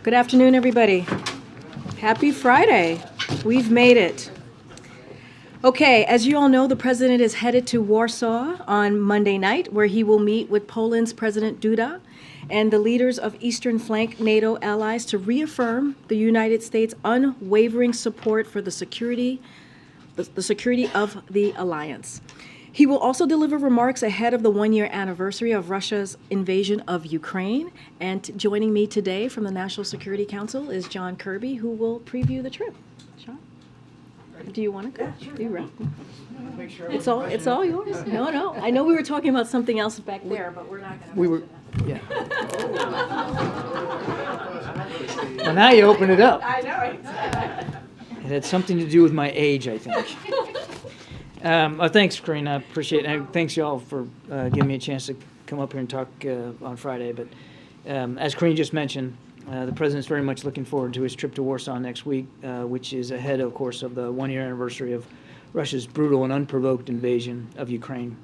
Good afternoon, everybody. Happy Friday. We've made it. Okay, as you all know, the president is headed to Warsaw on Monday night, where he will meet with Poland's President Duda and the leaders of Eastern Flank NATO allies to reaffirm the United States' unwavering support for the security of the alliance. He will also deliver remarks ahead of the one-year anniversary of Russia's invasion of Ukraine. And joining me today from the National Security Council is John Kirby, who will preview the trip. John, do you want to go? Yeah, sure. You it's all yours. No. I know we were talking about something else back there, but we're not going to. Yeah. Well, now you open it up. I know. It had something to do with my age, I think. Thanks, Karine. I appreciate it. And thanks, y'all, for giving me a chance to come up here and talk on Friday. But as Karine just mentioned, the president's very much looking forward to his trip to Warsaw next week, which is ahead, of course, of the one-year anniversary of Russia's brutal and unprovoked invasion of Ukraine.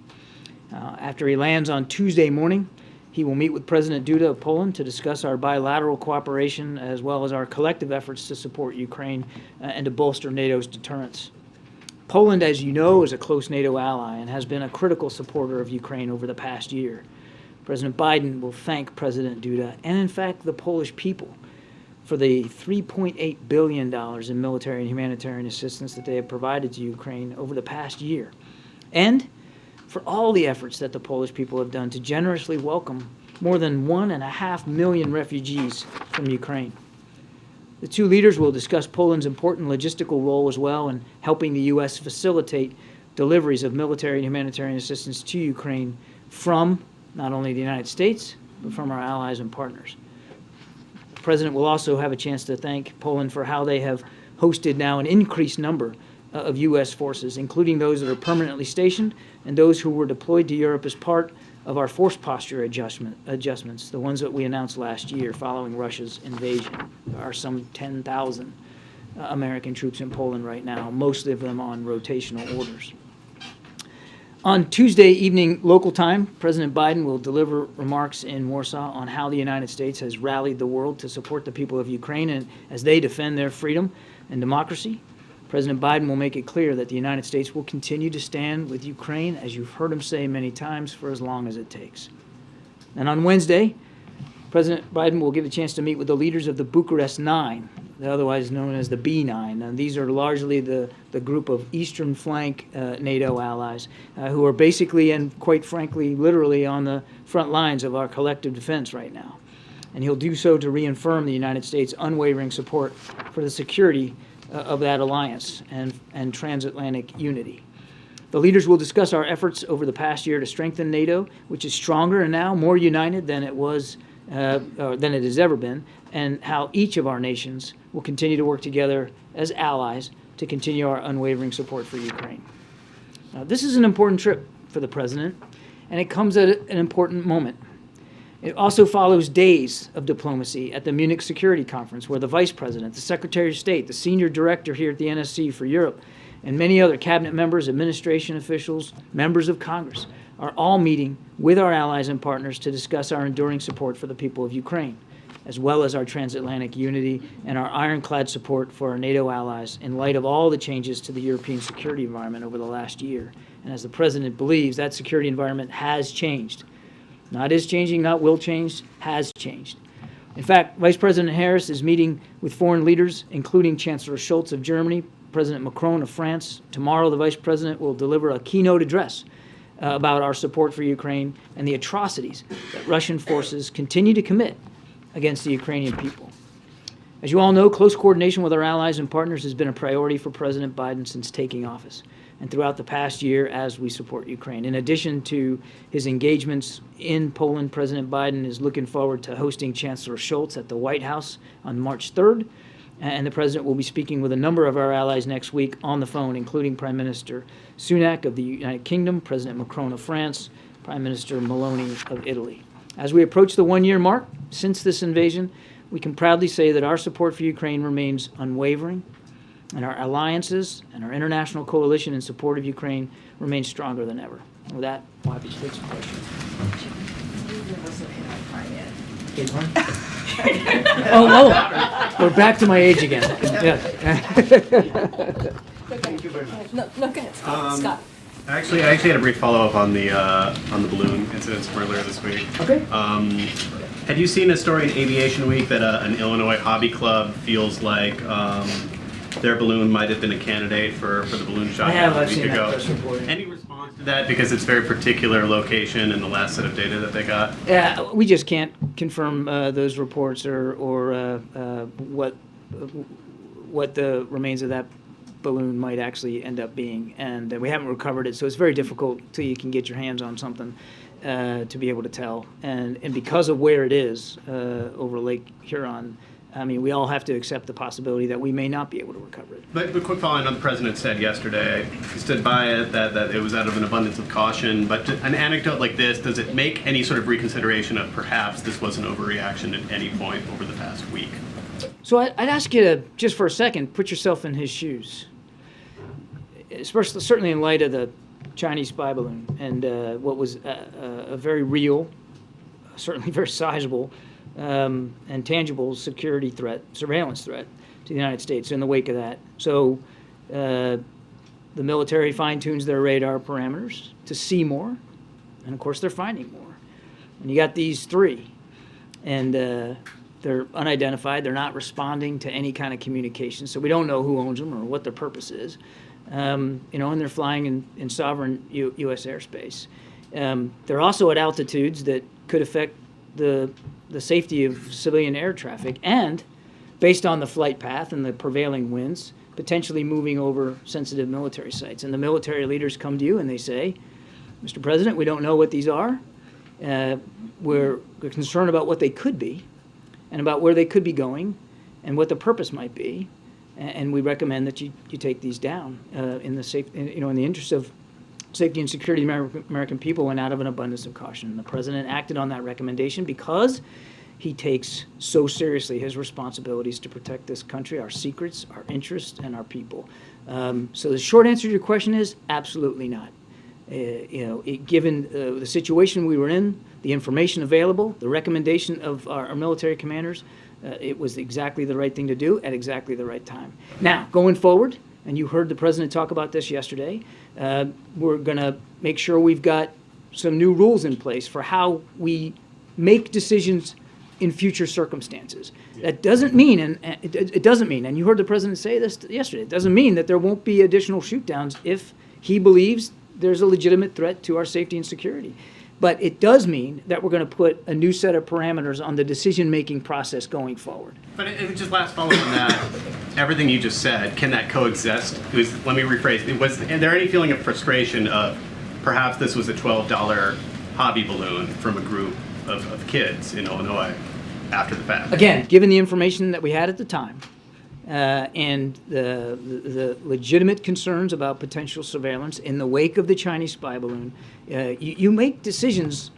After he lands on Tuesday morning, he will meet with President Duda of Poland to discuss our bilateral cooperation as well as our collective efforts to support Ukraine and to bolster NATO's deterrence. Poland, as you know, is a close NATO ally and has been a critical supporter of Ukraine over the past year. President Biden will thank President Duda and, in fact, the Polish people for the $3.8 billion in military and humanitarian assistance that they have provided to Ukraine over the past year, and for all the efforts that the Polish people have done to generously welcome more than 1.5 million refugees from Ukraine. The two leaders will discuss Poland's important logistical role as well in helping the U.S. facilitate deliveries of military and humanitarian assistance to Ukraine from not only the United States, but from our allies and partners. The President will also have a chance to thank Poland for how they have hosted now an increased number of U.S. forces, including those that are permanently stationed and those who were deployed to Europe as part of our force posture adjustments, the ones that we announced last year following Russia's invasion. There are some 10,000 American troops in Poland right now, most of them on rotational orders. On Tuesday evening local time, President Biden will deliver remarks in Warsaw on how the United States has rallied the world to support the people of Ukraine and as they defend their freedom and democracy. President Biden will make it clear that the United States will continue to stand with Ukraine, as you've heard him say many times, for as long as it takes. And on Wednesday, President Biden will get a chance to meet with the leaders of the Bucharest Nine, otherwise known as the B9. And these are largely the group of Eastern Flank NATO allies who are basically and quite frankly, literally on the front lines of our collective defense right now. And he'll do so to reaffirm the United States' unwavering support for the security of that alliance and transatlantic unity. The leaders will discuss our efforts over the past year to strengthen NATO, which is stronger and now more united than it has ever been, and how each of our nations will continue to work together as allies to continue our unwavering support for Ukraine. Now, this is an important trip for the president, and it comes at an important moment. It also follows days of diplomacy at the Munich Security Conference, where the Vice President, the Secretary of State, the Senior Director here at the NSC for Europe, and many other cabinet members, administration officials, members of Congress are all meeting with our allies and partners to discuss our enduring support for the people of Ukraine, as well as our transatlantic unity and our ironclad support for our NATO allies in light of all the changes to the European security environment over the last year. And as the President believes, that security environment has changed. Not is changing, not will change, has changed. In fact, Vice President Harris is meeting with foreign leaders, including Chancellor Scholz of Germany, President Macron of France. Tomorrow, the Vice President will deliver a keynote address about our support for Ukraine and the atrocities that Russian forces continue to commit against the Ukrainian people. As you all know, close coordination with our allies and partners has been a priority for President Biden since taking office and throughout the past year as we support Ukraine. In addition to his engagements in Poland, President Biden is looking forward to hosting Chancellor Scholz at the White House on March 3rd, and the President will be speaking with a number of our allies next week on the phone, including Prime Minister Sunak of the United Kingdom, President Macron of France, Prime Minister Meloni of Italy. As we approach the one-year mark since this invasion, we can proudly say that our support for Ukraine remains unwavering, and our alliances and our international coalition in support of Ukraine remains stronger than ever. And with that, we'll happy to take some questions. Oh, we're back to my age again. Yeah. No, go ahead, Scott. Actually, I had a brief follow-up on the balloon incidents from earlier this week. Okay. Had you seen a story in Aviation Week that an Illinois hobby club feels like their balloon might have been a candidate for the balloon shot I have. a I've week seen ago? that press report. Any response to that? Because it's very particular location and the last set of data that they got. Yeah, we just can't confirm those reports or what the remains of that balloon might actually end up being, and we haven't recovered it, so it's very difficult till you can get your hands on something to be able to tell. And because of where it is over Lake Huron, I mean, we all have to accept the possibility that we may not be able to recover it. But quick follow on, the president said yesterday, he stood by it, that it was out of an abundance of caution. But an anecdote like this, does it make any sort of reconsideration of perhaps this was an overreaction at any point over the past week? So I'd ask you to, just for a second, put yourself in his shoes. Especially, certainly in light of the Chinese spy balloon and what was a very real, certainly very sizable, and tangible security threat, surveillance threat to the United States in the wake of that. So the military fine-tunes their radar parameters to see more, and of course they're finding more. And you got these three, and they're unidentified. They're not responding to any kind of communication, so we don't know who owns them or what their purpose is. And they're flying in sovereign U.S. airspace. They're also at altitudes that could affect the safety of civilian air traffic, and based on the flight path and the prevailing winds, potentially moving over sensitive military sites. And the military leaders come to you and they say, Mr. President, we don't know what these are. We're concerned about what they could be and about where they could be going and what the purpose might be. And we recommend that you take these down in the interest of safety and security of the American people and out of an abundance of caution. And the president acted on that recommendation because he takes so seriously his responsibilities to protect this country, our secrets, our interests, and our people. So the short answer to your question is absolutely not. Given the situation we were in, the information available, the recommendation of our military commanders, it was exactly the right thing to do at exactly the right time. Now, going forward, and you heard the president talk about this yesterday, we're going to make sure we've got some new rules in place for how we make decisions in future circumstances. That doesn't mean, and it doesn't mean, and you heard the president say this yesterday, it doesn't mean that there won't be additional shoot-downs if he believes there's a legitimate threat to our safety and security. But it does mean that we're going to put a new set of parameters on the decision-making process going forward. But just last follow-up on that, everything you just said, can that coexist? Let me rephrase. Was there any feeling of frustration of perhaps this was a $12 hobby balloon from a group of kids in Illinois after the fact? Again, given the information that we had at the time, and the legitimate concerns about potential surveillance in the wake of the Chinese spy balloon, you make decisions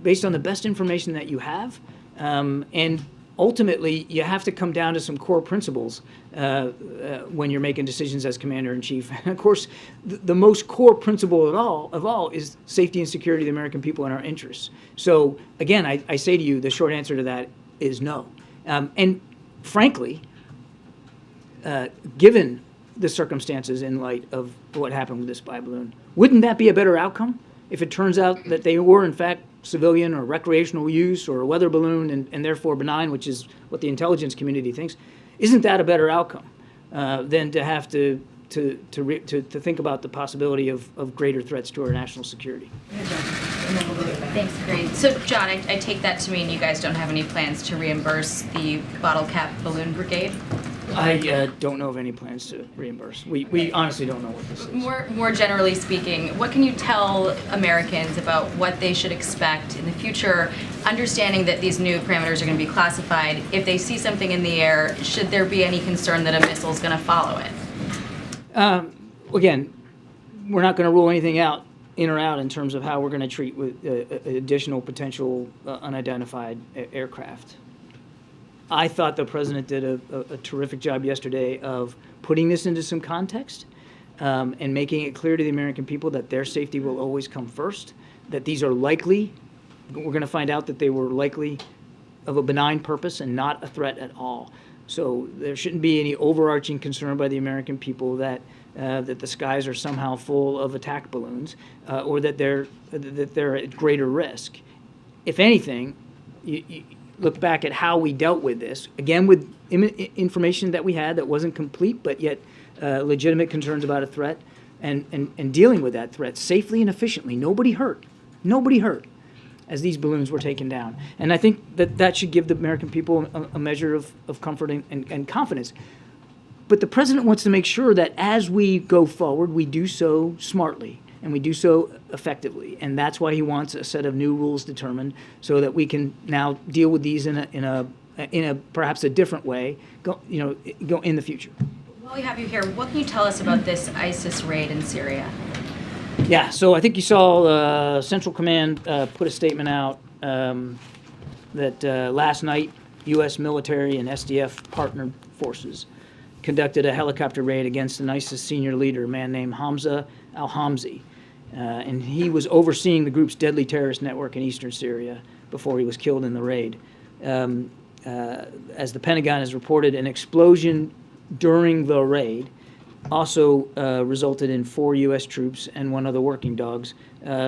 based on the best information that you have, and ultimately you have to come down to some core principles when you're making decisions as commander-in-chief. And of course, the most core principle of all is safety and security of the American people and our interests. So again, I say to you, the short answer to that is no. And frankly, given the circumstances in light of what happened with this spy balloon, wouldn't that be a better outcome if it turns out that they were in fact civilian or recreational use or a weather balloon and therefore benign, which is what the intelligence community thinks? Isn't that a better outcome than to have to think about the possibility of greater threats to our national security? Thanks, Karine. So, John, I take that to mean you guys don't have any plans to reimburse the bottle cap balloon brigade? I don't know of any plans to reimburse. We honestly don't know what this is. More generally speaking, what can you tell Americans about what they should expect in the future, understanding that these new parameters are going to be classified? If they see something in the air, should there be any concern that a missile is going to follow it? Again, we're not going to rule anything out, in or out, in terms of how we're going to treat with additional potential unidentified aircraft. I thought the president did a terrific job yesterday of putting this into some context and making it clear to the American people that their safety will always come first, that these are likely, we're going to find out that they were likely of a benign purpose and not a threat at all. So there shouldn't be any overarching concern by the American people that the skies are somehow full of attack balloons or that they're at greater risk. If anything, you look back at how we dealt with this, again with information that we had that wasn't complete, but yet legitimate concerns about a threat, and dealing with that threat safely and efficiently. Nobody hurt as these balloons were taken down. And I think that should give the American people a measure of comfort and confidence. But the president wants to make sure that as we go forward, we do so smartly and we do so effectively. And that's why he wants a set of new rules determined so that we can now deal with these in a perhaps a different way, go in the future. While we have you here, what can you tell us about this ISIS raid in Syria? Yeah, so I think you saw Central Command put a statement out that last night U.S. military and SDF partnered forces conducted a helicopter raid against an ISIS senior leader, a man named Hamza al-Hamzi. And he was overseeing the group's deadly terrorist network in eastern Syria before he was killed in the raid. As the Pentagon has reported, an explosion during the raid also resulted in 4 U.S. troops and 1 other working dogs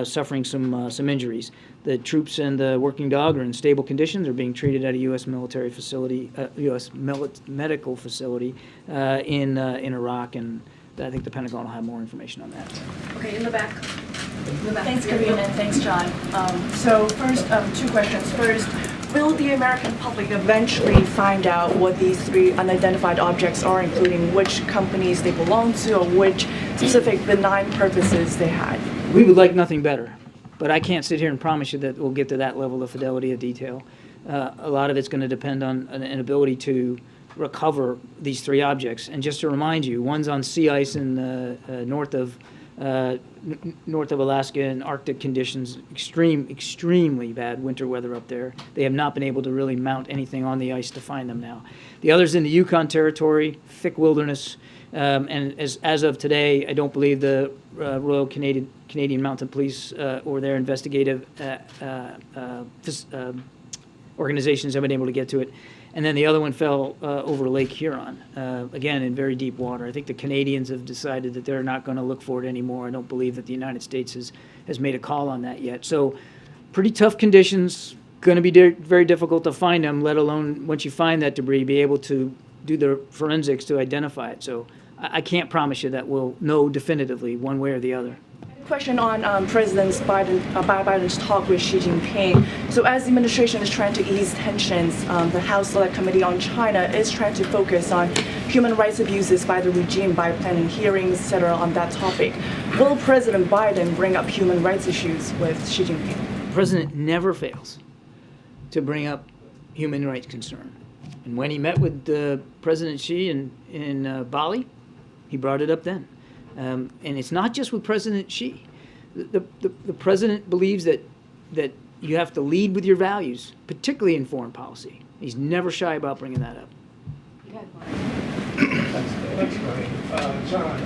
suffering some injuries. The troops and the working dog are in stable conditions, are being treated at a U.S. military facility, U.S. medical facility in Iraq, and I think the Pentagon will have more information on that. Okay, in the back. Thanks, Karine, and thanks, John. So first, 2 questions. First, will the American public eventually find out what these 3 unidentified objects are, including which companies they belong to or which specific benign purposes they had? We would like nothing better, but I can't sit here and promise you that we'll get to that level of fidelity of detail. A lot of it's going to depend on an ability to recover these 3 objects. And just to remind you, one's on sea ice in north of Alaska in Arctic conditions, extremely bad winter weather up there. They have not been able to really mount anything on the ice to find them now. The other's in the Yukon Territory, thick wilderness, and as of today, I don't believe the Royal Canadian Mounted Police or their investigative organizations have been able to get to it. And then the other one fell over Lake Huron, again, in very deep water. I think the Canadians have decided that they're not going to look for it anymore. I don't believe that the United States has made a call on that yet. So pretty tough conditions, going to be very difficult to find them, let alone once you find that debris, be able to do the forensics to identify it. So I can't promise you that we'll know definitively one way or the other. Question on President Biden's talk with Xi Jinping. So as the administration is trying to ease tensions, the House Select Committee on China is trying to focus on human rights abuses by the regime by planning hearings, etc. on that topic. Will President Biden bring up human rights issues with Xi Jinping? The president never fails to bring up human rights concern. And when he met with President Xi in Bali, he brought it up then. And it's not just with President Xi. The president believes that you have to lead with your values, particularly in foreign policy. He's never shy about bringing that up. Thanks, Brian. John,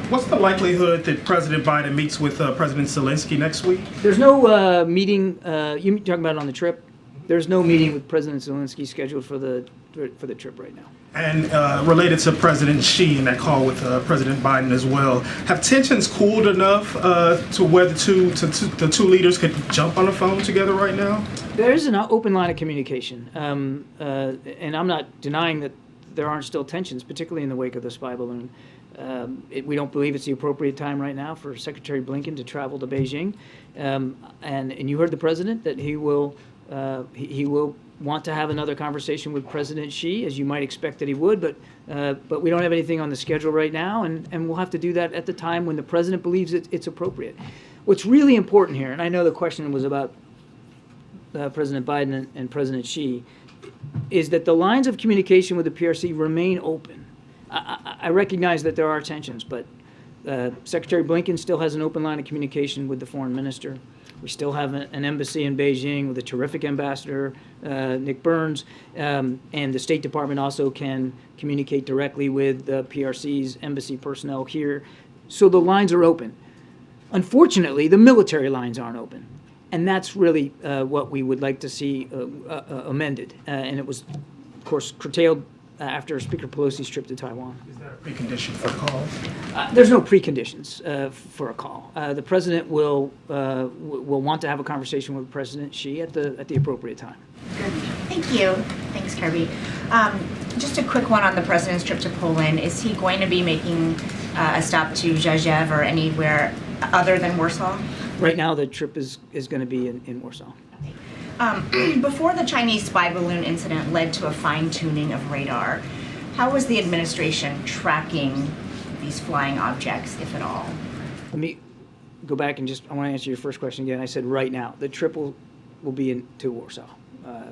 what's the likelihood that President Biden meets with President Zelensky next week? There's no meeting. You talking about it on the trip? There's no meeting with President Zelensky scheduled for the trip right now. And related to President Xi and that call with President Biden as well, have tensions cooled enough to where the two leaders could jump on the phone together right now? There is an open line of communication, and I'm not denying that there aren't still tensions, particularly in the wake of the spy balloon. We don't believe it's the appropriate time right now for Secretary Blinken to travel to Beijing, and you heard the president that he will want to have another conversation with President Xi, as you might expect that he would, but we don't have anything on the schedule right now, and we'll have to do that at the time when the president believes it's appropriate. What's really important here, and I know the question was about President Biden and President Xi, is that the lines of communication with the PRC remain open. I recognize that there are tensions, but Secretary Blinken still has an open line of communication with the foreign minister. We still have an embassy in Beijing with a terrific ambassador, Nick Burns, and the State Department also can communicate directly with the PRC's embassy personnel here. So the lines are open. Unfortunately, the military lines aren't open. And that's really what we would like to see amended. And it was, of course, curtailed after Speaker Pelosi's trip to Taiwan. Is that a precondition for the call? There's no preconditions for a call. The president will want to have a conversation with President Xi at the appropriate time. Good. Thank you. Thanks, Kirby. Just a quick one on the president's trip to Poland. Is he going to be making a stop to Rzeszów or anywhere other than Warsaw? Right now, the trip is going to be in Warsaw. Before the Chinese spy balloon incident led to a fine-tuning of radar, how was the administration tracking these flying objects, if at all? Let me go back and I want to answer your first question again. I said right now. The trip will be into Warsaw.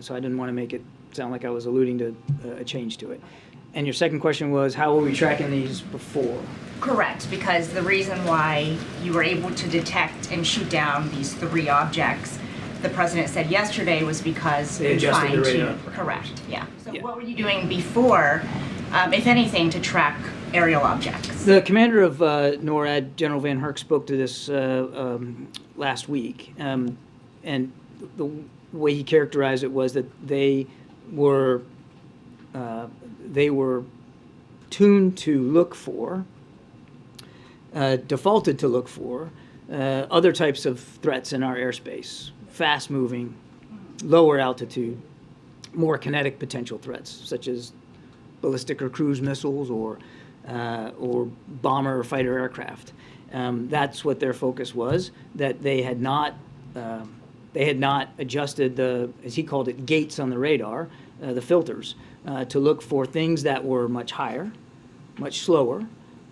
So I didn't want to make it sound like I was alluding to a change to it. And your second question was, how were we tracking these before? Correct, because the reason why you were able to detect and shoot down these 3 objects, the president said yesterday, was because they adjusted the radar. Correct, yeah. So Yeah. what were you doing before, if anything, to track aerial objects? The commander of NORAD, General Van Herk, spoke to this last week, and the way he characterized it was that they were tuned to look for, defaulted to look for, other types of threats in our airspace, fast-moving, lower altitude, more kinetic potential threats, such as ballistic or cruise missiles or bomber or fighter aircraft. That's what their focus was, that they had not adjusted the, as he called it, gates on the radar, the filters, to look for things that were much higher, much slower,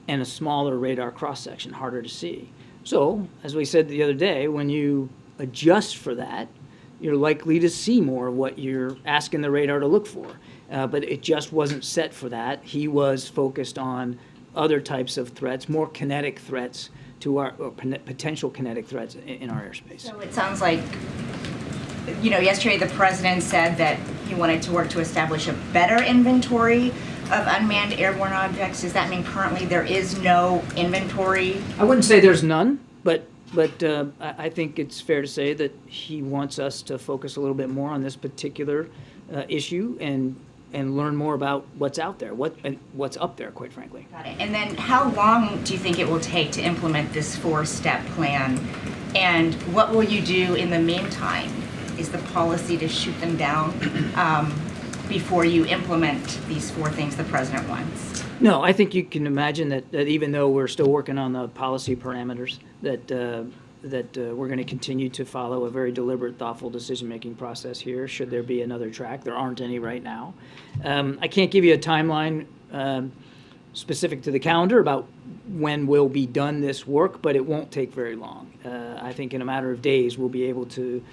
and a smaller radar cross-section, harder to see. So, as we said the other day, when you adjust for that, you're likely to see more of what you're asking the radar to look for. But it just wasn't set for that. He was focused on other types of threats, more kinetic threats to our, or potential kinetic threats in our airspace. So it sounds like, yesterday the president said that he wanted to work to establish a better inventory of unmanned airborne objects. Does that mean currently there is no inventory? I wouldn't say there's none, but I think it's fair to say that he wants us to focus a little bit more on this particular issue and learn more about what's out there, what's up there, quite frankly. Got it. And then how long do you think it will take to implement this 4-step plan? And what will you do in the meantime? Is the policy to shoot them down before you implement these 4 things the president wants? No, I think you can imagine that even though we're still working on the policy parameters, that we're going to continue to follow a very deliberate, thoughtful decision-making process here, should there be another track. There aren't any right now. I can't give you a timeline specific to the calendar about when we'll be done this work, but it won't take very long. I think in a matter of days we'll be able to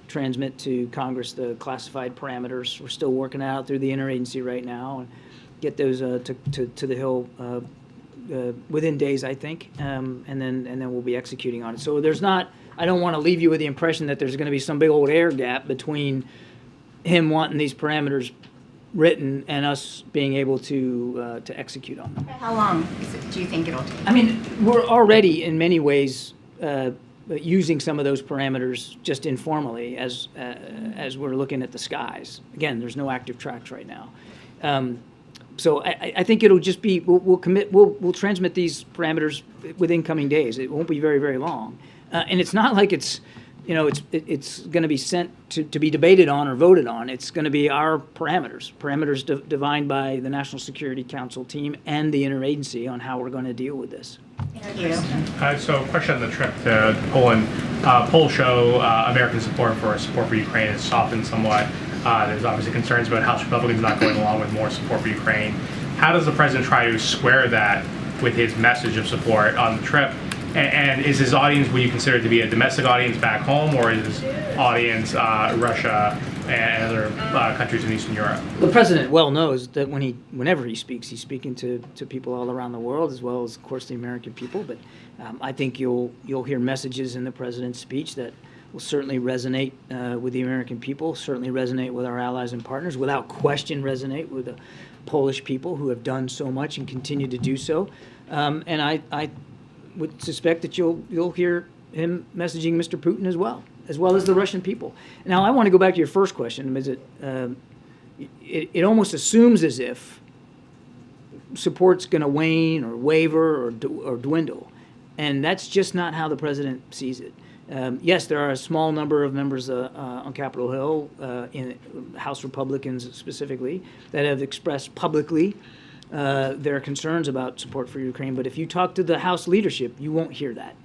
transmit to Congress the classified parameters. We're still working out through the interagency right now and get those to the Hill within days, I think, and then we'll be executing on it. So there's not. I don't want to leave you with the impression that there's going to be some big old air gap between him wanting these parameters written and us being able to execute on them. How long do you think it'll take? I mean, we're already in many ways using some of those parameters just informally as we're looking at the skies. Again, there's no active tracks right now. So I think it'll just be, we'll transmit these parameters within coming days. It won't be very, very long. And it's not like it's going to be sent to be debated on or voted on. It's going to be our parameters defined by the National Security Council team and the interagency on how we're going to deal with this. Thank you. So, question on the trip to Poland. Polls show American support for Ukraine has softened somewhat. There's obviously concerns about House Republicans not going along with more support for Ukraine. How does the president try to square that with his message of support on the trip? And is his audience, would you consider it to be a domestic audience back home, or is his audience Russia and other countries in Eastern Europe? The president well knows that whenever he speaks, he's speaking to people all around the world, as well as, of course, the American people. But I think you'll hear messages in the president's speech that will certainly resonate with the American people, certainly resonate with our allies and partners, without question resonate with the Polish people who have done so much and continue to do so. And I would suspect that you'll hear him messaging Mr. Putin as well. as well as the Russian people. Now, I want to go back to your first question. Is it almost assumes as if support's going to wane or waver or dwindle, and that's just not how the president sees it. Yes, there are a small number of members on Capitol Hill, in House Republicans specifically, that have expressed publicly their concerns about support for Ukraine. But if you talk to the House leadership, you won't hear that.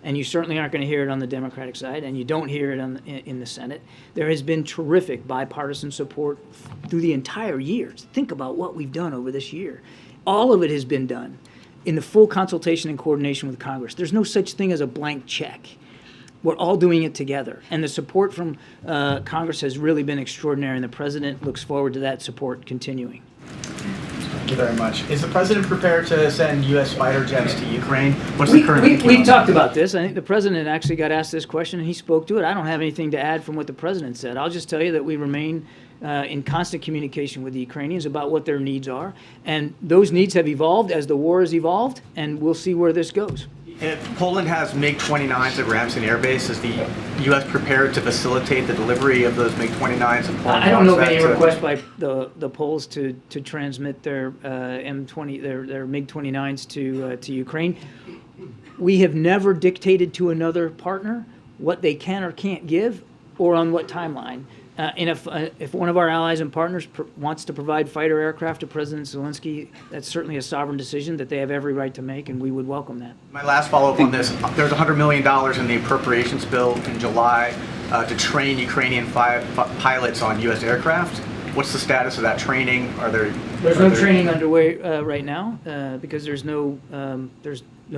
And you certainly aren't going to hear it on the Democratic side, and you don't hear it in the Senate. There has been terrific bipartisan support through the entire year. Think about what we've done over this year. All of it has been done in the full consultation and coordination with Congress. There's no such thing as a blank check. We're all doing it together. And the support from Congress has really been extraordinary, and the president looks forward to that support continuing. Thank you very much. Is the president prepared to send U.S. fighter jets to Ukraine? What's the current thinking We've on talked that? about this. I think the president actually got asked this question, and he spoke to it. I don't have anything to add from what the president said. I'll just tell you that we remain in constant communication with the Ukrainians about what their needs are. And those needs have evolved as the war has evolved, and we'll see where this goes. If Poland has MiG-29s at Ramstein Air Base, is the U.S. prepared to facilitate the delivery of those MiG-29s? If Poland I don't know of wants any that to- request by the Poles to transmit their M20 their MiG-29s to Ukraine. We have never dictated to another partner what they can or can't give, or on what timeline. And if one of our allies and partners wants to provide fighter aircraft to President Zelensky, that's certainly a sovereign decision that they have every right to make, and we would welcome that. My last follow-up on this, there's $100 million in the appropriations bill in July to train Ukrainian pilots on U.S. aircraft. What's the status of that training? There's no training underway right now because there's no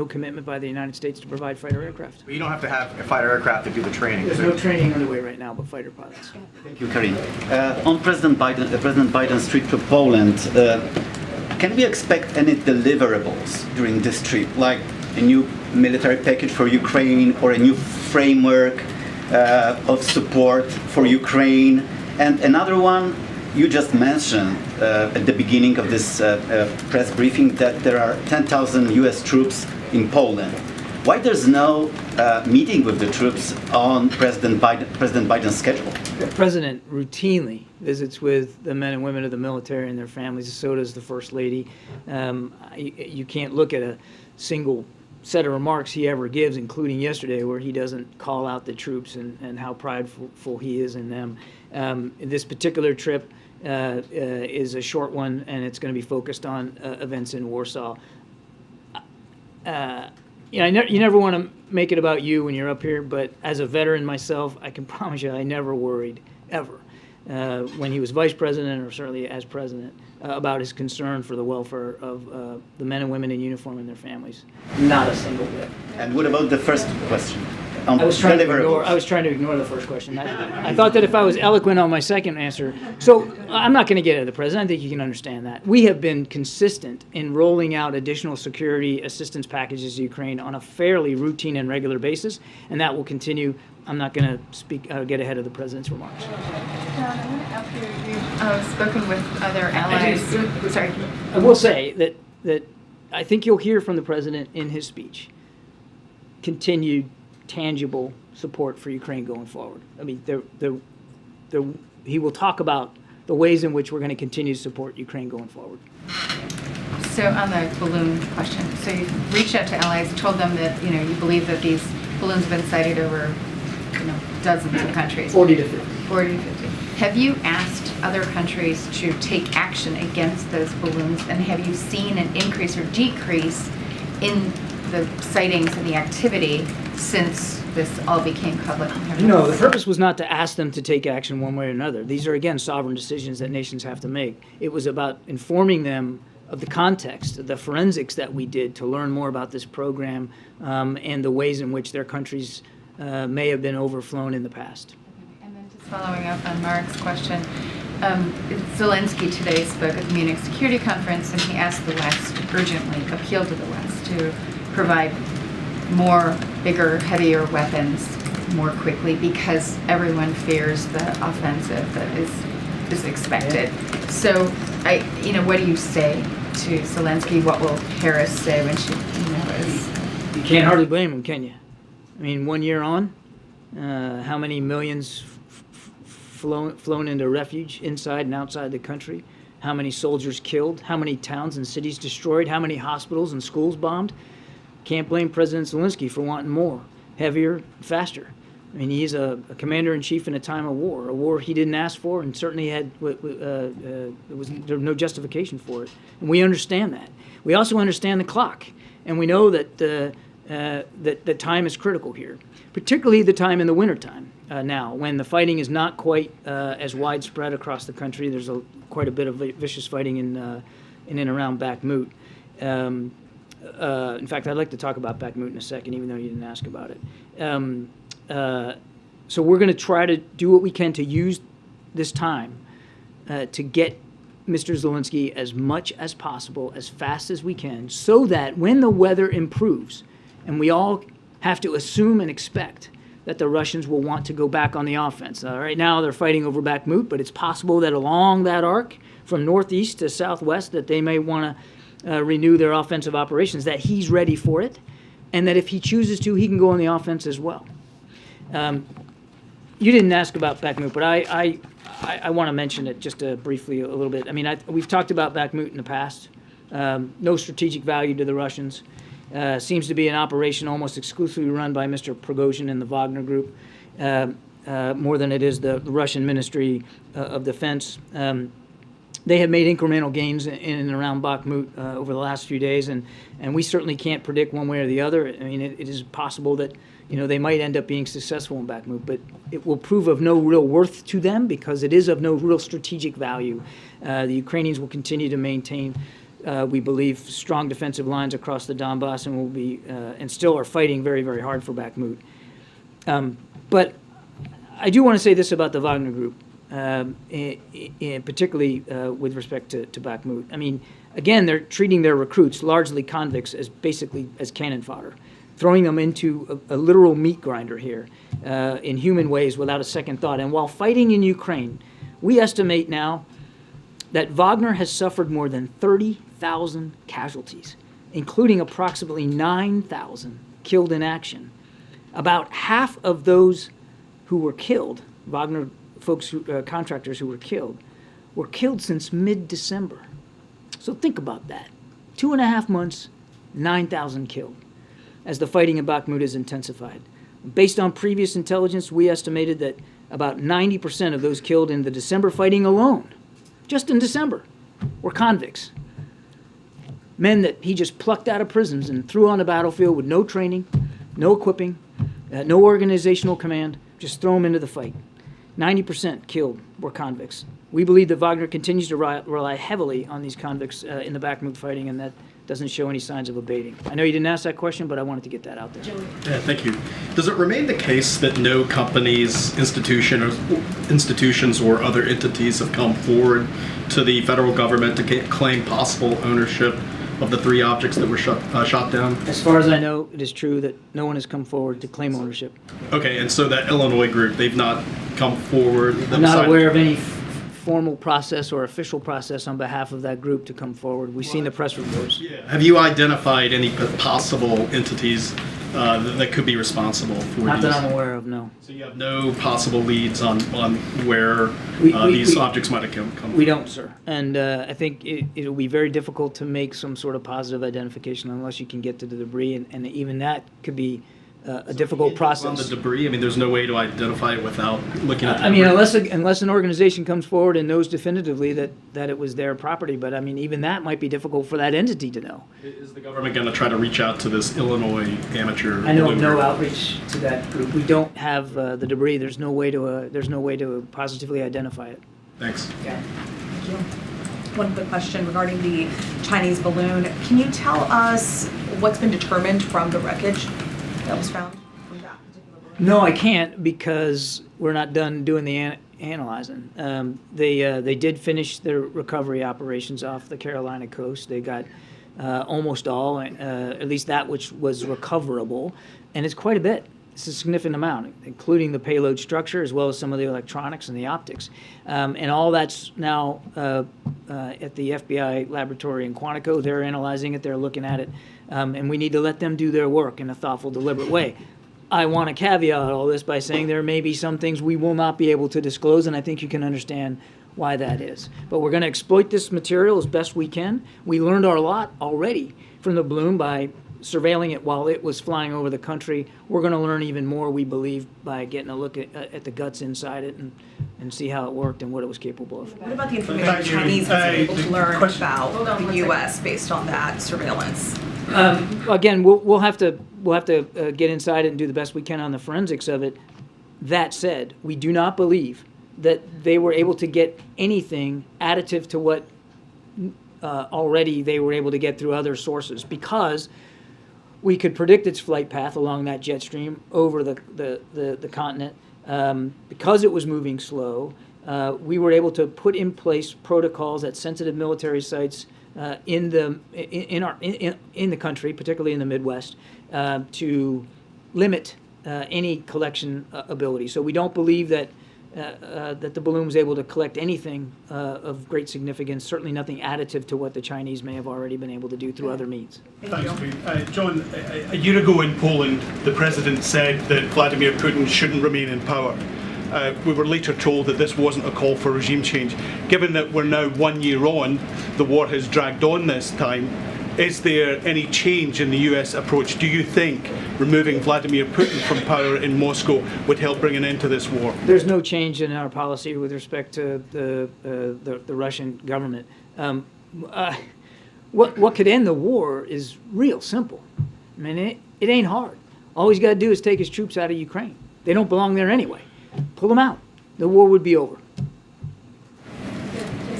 commitment by the United States to provide fighter aircraft. But you don't have to have a fighter aircraft to do the training. There's no training underway right now, but fighter pilots. Thank you, Karine. On President Biden's trip to Poland, can we expect any deliverables during this trip, like a new military package for Ukraine or a new framework of support for Ukraine? And another one, you just mentioned at the beginning of this press briefing that there are 10,000 U.S. troops in Poland. Why there's no meeting with the troops on President Biden's schedule? The president routinely visits with the men and women of the military and their families. So does the First Lady. You can't look at a single set of remarks he ever gives, including yesterday, where he doesn't call out the troops and how prideful he is in them. This particular trip is a short one, and it's going to be focused on events in Warsaw. You never want to make it about you when you're up here, but as a veteran myself, I can promise you I never worried, ever, when he was vice president or certainly as president, about his concern for the welfare of the men and women in uniform and their families. Not a single bit. And what about the first question? I was trying to ignore the first question. I thought that if I was eloquent on my second answer, so I'm not going to get at the president. I think you can understand that. We have been consistent in rolling out additional security assistance packages to Ukraine on a fairly routine and regular basis, and that will continue. I'm not going to get ahead of the president's remarks. You've spoken with other allies. Sorry. I will say that I think you'll hear from the president in his speech continued tangible support for Ukraine going forward. I mean, he will talk about the ways in which we're going to continue to support Ukraine going forward. So on the balloon question, so you've reached out to allies, told them that you believe that these balloons have been sighted over dozens of countries. 40 to 50. 40 to 50. Have you asked other countries to take action against those balloons, and have you seen an increase or decrease in the sightings and the activity since this all became public? No, the purpose was not to ask them to take action one way or another. These are, again, sovereign decisions that nations have to make. It was about informing them of the context, the forensics that we did to learn more about this program and the ways in which their countries may have been overflown in the past. And then just following up on Mark's question, Zelensky today spoke at the Munich Security Conference, and he asked the West, urgently appealed to the West to provide more, bigger, heavier weapons more quickly because everyone fears the offensive that is expected. So, what do you say to Zelensky? What will Harris say when she is? You can't hardly blame him, can you? I mean, 1 year on, how many millions flown into refuge inside and outside the country, how many soldiers killed, how many towns and cities destroyed, how many hospitals and schools bombed. Can't blame President Zelensky for wanting more, heavier, faster. I mean, he's a commander-in-chief in a time of war, a war he didn't ask for, and certainly there was no justification for it. And we understand that. We also understand the clock, and we know that that time is critical here, particularly the time in the wintertime now, when the fighting is not quite as widespread across the country. There's quite a bit of vicious fighting in and around Bakhmut. In fact, I'd like to talk about Bakhmut in a second, even though you didn't ask about it. So we're going to try to do what we can to use this time to get Mr. Zelensky as much as possible, as fast as we can, so that when the weather improves, and we all have to assume and expect that the Russians will want to go back on the offense. Right now they're fighting over Bakhmut, but it's possible that along that arc, from northeast to southwest, that they may want to renew their offensive operations, that he's ready for it, and that if he chooses to, he can go on the offense as well. You didn't ask about Bakhmut, but I want to mention it just briefly a little bit. I mean, we've talked about Bakhmut in the past. No strategic value to the Russians. Seems to be an operation almost exclusively run by Mr. Prigozhin and the Wagner Group, more than it is the Russian Ministry of Defense. They have made incremental gains in and around Bakhmut over the last few days, and we certainly can't predict one way or the other. I mean, it is possible that they might end up being successful in Bakhmut, but it will prove of no real worth to them because it is of no real strategic value. The Ukrainians will continue to maintain, we believe, strong defensive lines across the Donbass, and will be and still are fighting very, very hard for Bakhmut. But I do want to say this about the Wagner Group. Particularly with respect to Bakhmut. I mean, again, they're treating their recruits, largely convicts, as basically as cannon fodder, throwing them into a literal meat grinder here in human ways without a second thought. And while fighting in Ukraine, we estimate now that Wagner has suffered more than 30,000 casualties, including approximately 9,000 killed in action. About half of those who were killed, Wagner folks, contractors who were killed since mid-December. So think about that. 2.5 months, 9,000 killed, as the fighting in Bakhmut has intensified. Based on previous intelligence, we estimated that about 90% of those killed in the December fighting alone, just in December, were convicts. Men that he just plucked out of prisons and threw on the battlefield with no training, no equipping, no organizational command, just throw them into the fight. 90% killed were convicts. We believe that Wagner continues to rely heavily on these convicts in the Bakhmut fighting, and that doesn't show any signs of abating. I know you didn't ask that question, but I wanted to get that out there. Yeah, thank you. Does it remain the case that no companies, institutions, or other entities have come forward to the federal government to claim possible ownership of the 3 objects that were shot down? As far as I know, it is true that no one has come forward to claim ownership. Okay, and so that Illinois group, they've not come forward? I'm not aware of any formal process or official process on behalf of that group to come forward. We've seen the press reports. Yeah. Have you identified any possible entities that could be responsible for Not these? that I'm aware of, no. So you have no possible leads on where these objects might have come from? We don't, sir. And I think it'll be very difficult to make some sort of positive identification unless you can get to the debris, and even that could be a difficult process. On the debris, I mean, there's no way to identify it without looking at the I mean, debris. unless an organization comes forward and knows definitively that it was their property, but I mean, even that might be difficult for that entity to know. Is the government going to try to reach out to this Illinois amateur? I know balloon no group? outreach to that group. We don't have the debris. There's no way to positively identify it. Thanks. Yeah. Thank you. One quick question regarding the Chinese balloon. Can you tell us what's been determined from the wreckage that was found from that particular balloon? No, I can't because we're not done doing the analyzing. They did finish their recovery operations off the Carolina coast. They got almost all, at least that which was recoverable, and it's quite a bit. It's a significant amount, including the payload structure as well as some of the electronics and the optics. And all that's now at the FBI laboratory in Quantico. They're analyzing it. They're looking at it. And we need to let them do their work in a thoughtful, deliberate way. I want to caveat all this by saying there may be some things we will not be able to disclose, and I think you can understand why that is. But we're going to exploit this material as best we can. We learned our lot already from the balloon by surveilling it while it was flying over the country. We're going to learn even more, we believe, by getting a look at the guts inside it and see how it worked and what it was capable of. What about the information the Chinese was able to learn about the U.S. based on that surveillance? Again, we'll have to get inside it and do the best we can on the forensics of it. That said, we do not believe that they were able to get anything additive to what already they were able to get through other sources, because we could predict its flight path along that jet stream over the continent. Because it was moving slow, we were able to put in place protocols at sensitive military sites in the country, particularly in the Midwest, to limit any collection ability. So we don't believe that the balloon was able to collect anything of great significance, certainly nothing additive to what the Chinese may have already been able to do through other means. Thanks, Karine. John, a year ago in Poland, the president said that Vladimir Putin shouldn't remain in power. We were later told that this wasn't a call for regime change. Given that we're now 1 year on, the war has dragged on this time, is there any change in the US approach? Do you think removing Vladimir Putin from power in Moscow would help bring an end to this war? There's no change in our policy with respect to the Russian government. What could end the war is real simple. I mean, it ain't hard. All he's got to do is take his troops out of Ukraine. They don't belong there anyway. Pull them out. The war would be over.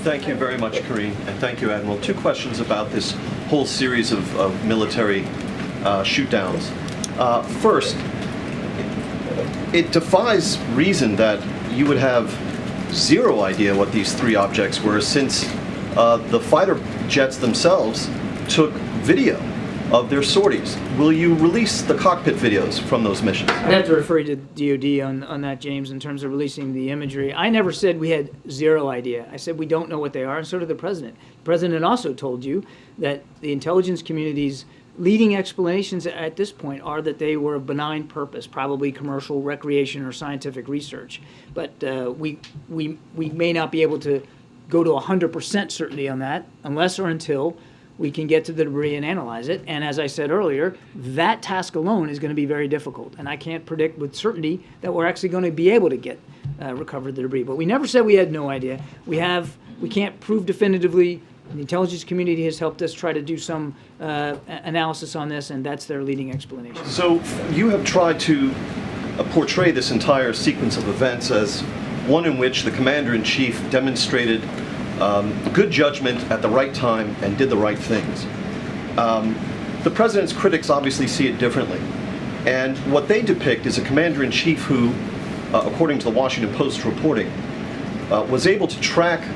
Thank you very much, Karine, and thank you, Admiral. Two questions about this whole series of military shoot-downs. First, it defies reason that you would have zero idea what these three objects were, since the fighter jets themselves took video of their sorties. Will you release the cockpit videos from those missions? I'd have to refer you to DOD on that, James, in terms of releasing the imagery. I never said we had zero idea. I said we don't know what they are, and so did the president. The president also told you that the intelligence community's leading explanations at this point are that they were of benign purpose, probably commercial, recreation, or scientific research. But we may not be able to go to 100% certainty on that unless or until we can get to the debris and analyze it. And as I said earlier, that task alone is going to be very difficult. And I can't predict with certainty that we're actually going to be able to get recover the debris. But we never said we had no idea. We can't prove definitively. The intelligence community has helped us try to do some analysis on this, and that's their leading explanation. So you have tried to portray this entire sequence of events as one in which the commander-in-chief demonstrated good judgment at the right time and did the right things. The president's critics obviously see it differently. And what they depict is a commander-in-chief who, according to the Washington Post reporting, was able to track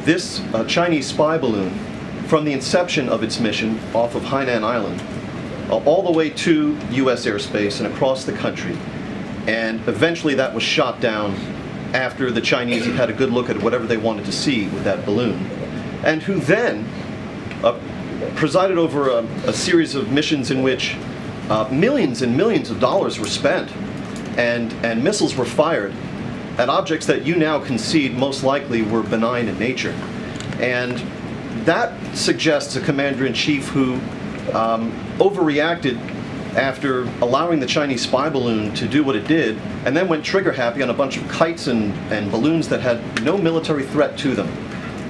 this Chinese spy balloon from the inception of its mission off of Hainan Island all the way to U.S. airspace and across the country. And eventually that was shot down after the Chinese had had a good look at whatever they wanted to see with that balloon, and who then presided over a series of missions in which millions and millions of dollars were spent and missiles were fired at objects that you now concede most likely were benign in nature. And that suggests a commander-in-chief who overreacted after allowing the Chinese spy balloon to do what it did, and then went trigger happy on a bunch of kites and balloons that had no military threat to them.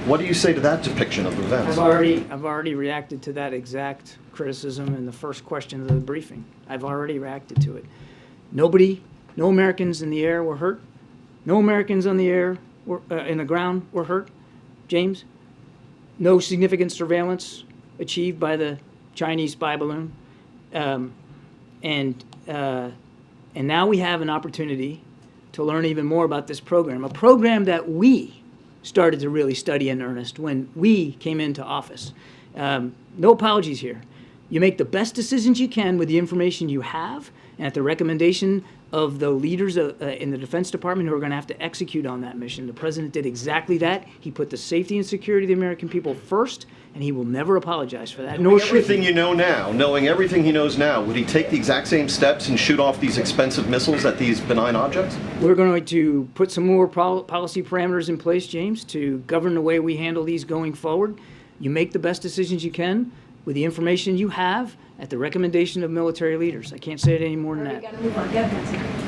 What do you say to that depiction of events? I've already reacted to that exact criticism in the first question of the briefing. I've already reacted to it. No Americans in the air were hurt. No Americans on the air in the ground were hurt. James, no significant surveillance achieved by the Chinese spy balloon. And now we have an opportunity to learn even more about this program, a program that we started to really study in earnest when we came into office. No apologies here. You make the best decisions you can with the information you have and at the recommendation of the leaders in the Defense Department who are going to have to execute on that mission. The president did exactly that. He put the safety and security of the American people first, and he will never apologize for that. Nor should Everything he. you know now, knowing everything he knows now, would he take the exact same steps and shoot off these expensive missiles at these benign objects? We're going to put some more policy parameters in place, James, to govern the way we handle these going forward. You make the best decisions you can with the information you have at the recommendation of military leaders. I can't say it any more than that.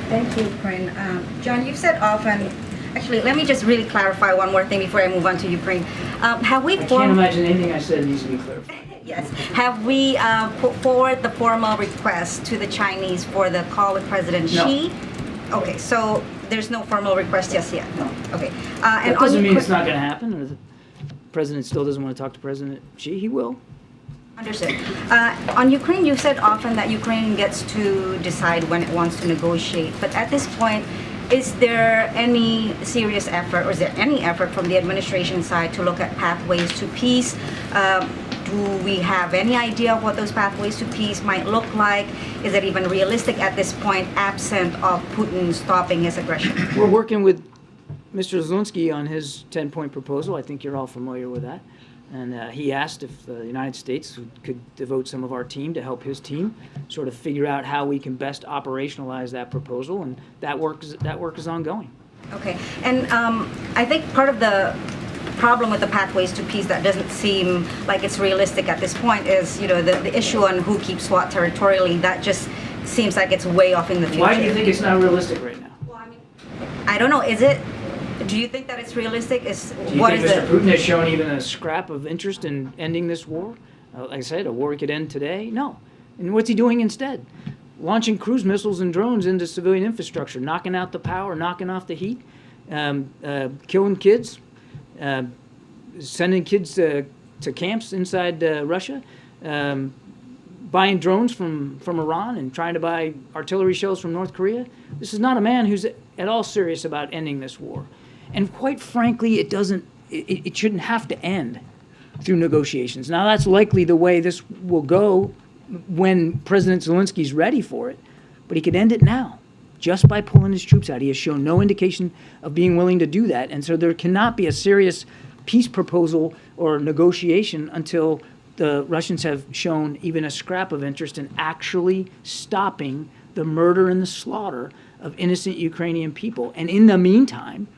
Thank you, Karine. John, you've said often, actually, let me just really clarify one more thing before I move on to Ukraine. Have we I can't imagine anything I said needs to be clarified. Yes. Have we put forward the formal request to the Chinese for the call with President Xi? Okay, so there's no formal request just yet? No. Okay. That doesn't mean it's not going to happen, or the president still doesn't want to talk to President Xi. He will. Understood. On Ukraine, you said often that Ukraine gets to decide when it wants to negotiate. But at this point, is there any serious effort, or is there any effort from the administration side to look at pathways to peace? Do we have any idea of what those pathways to peace might look like? Is it even realistic at this point, absent of Putin stopping his aggression? We're working with Mr. Zelensky on his 10-point proposal. I think you're all familiar with that. And he asked if the United States could devote some of our team to help his team sort of figure out how we can best operationalize that proposal, and that work is ongoing. Okay, and I think part of the problem with the pathways to peace that doesn't seem like it's realistic at this point is, you know, the issue on who keeps what territorially. That just seems like it's way off in the future. Why do you think it's not realistic right now? Well, I mean, I don't know. Is it? Do you think that it's realistic? Do you think Mr. Putin has shown even a scrap of interest in ending this war? Like I said, a war could end today? No. And what's he doing instead? Launching cruise missiles and drones into civilian infrastructure, knocking out the power, knocking off the heat, killing kids, sending kids to camps inside Russia, buying drones from Iran and trying to buy artillery shells from North Korea. This is not a man who's at all serious about ending this war. And quite frankly, it shouldn't have to end through negotiations. Now, that's likely the way this will go when President Zelensky's ready for it, but he could end it now just by pulling his troops out. He has shown no indication of being willing to do that, and so there cannot be a serious peace proposal or negotiation until the Russians have shown even a scrap of interest in actually stopping the murder and the slaughter of innocent Ukrainian people. And in the meantime,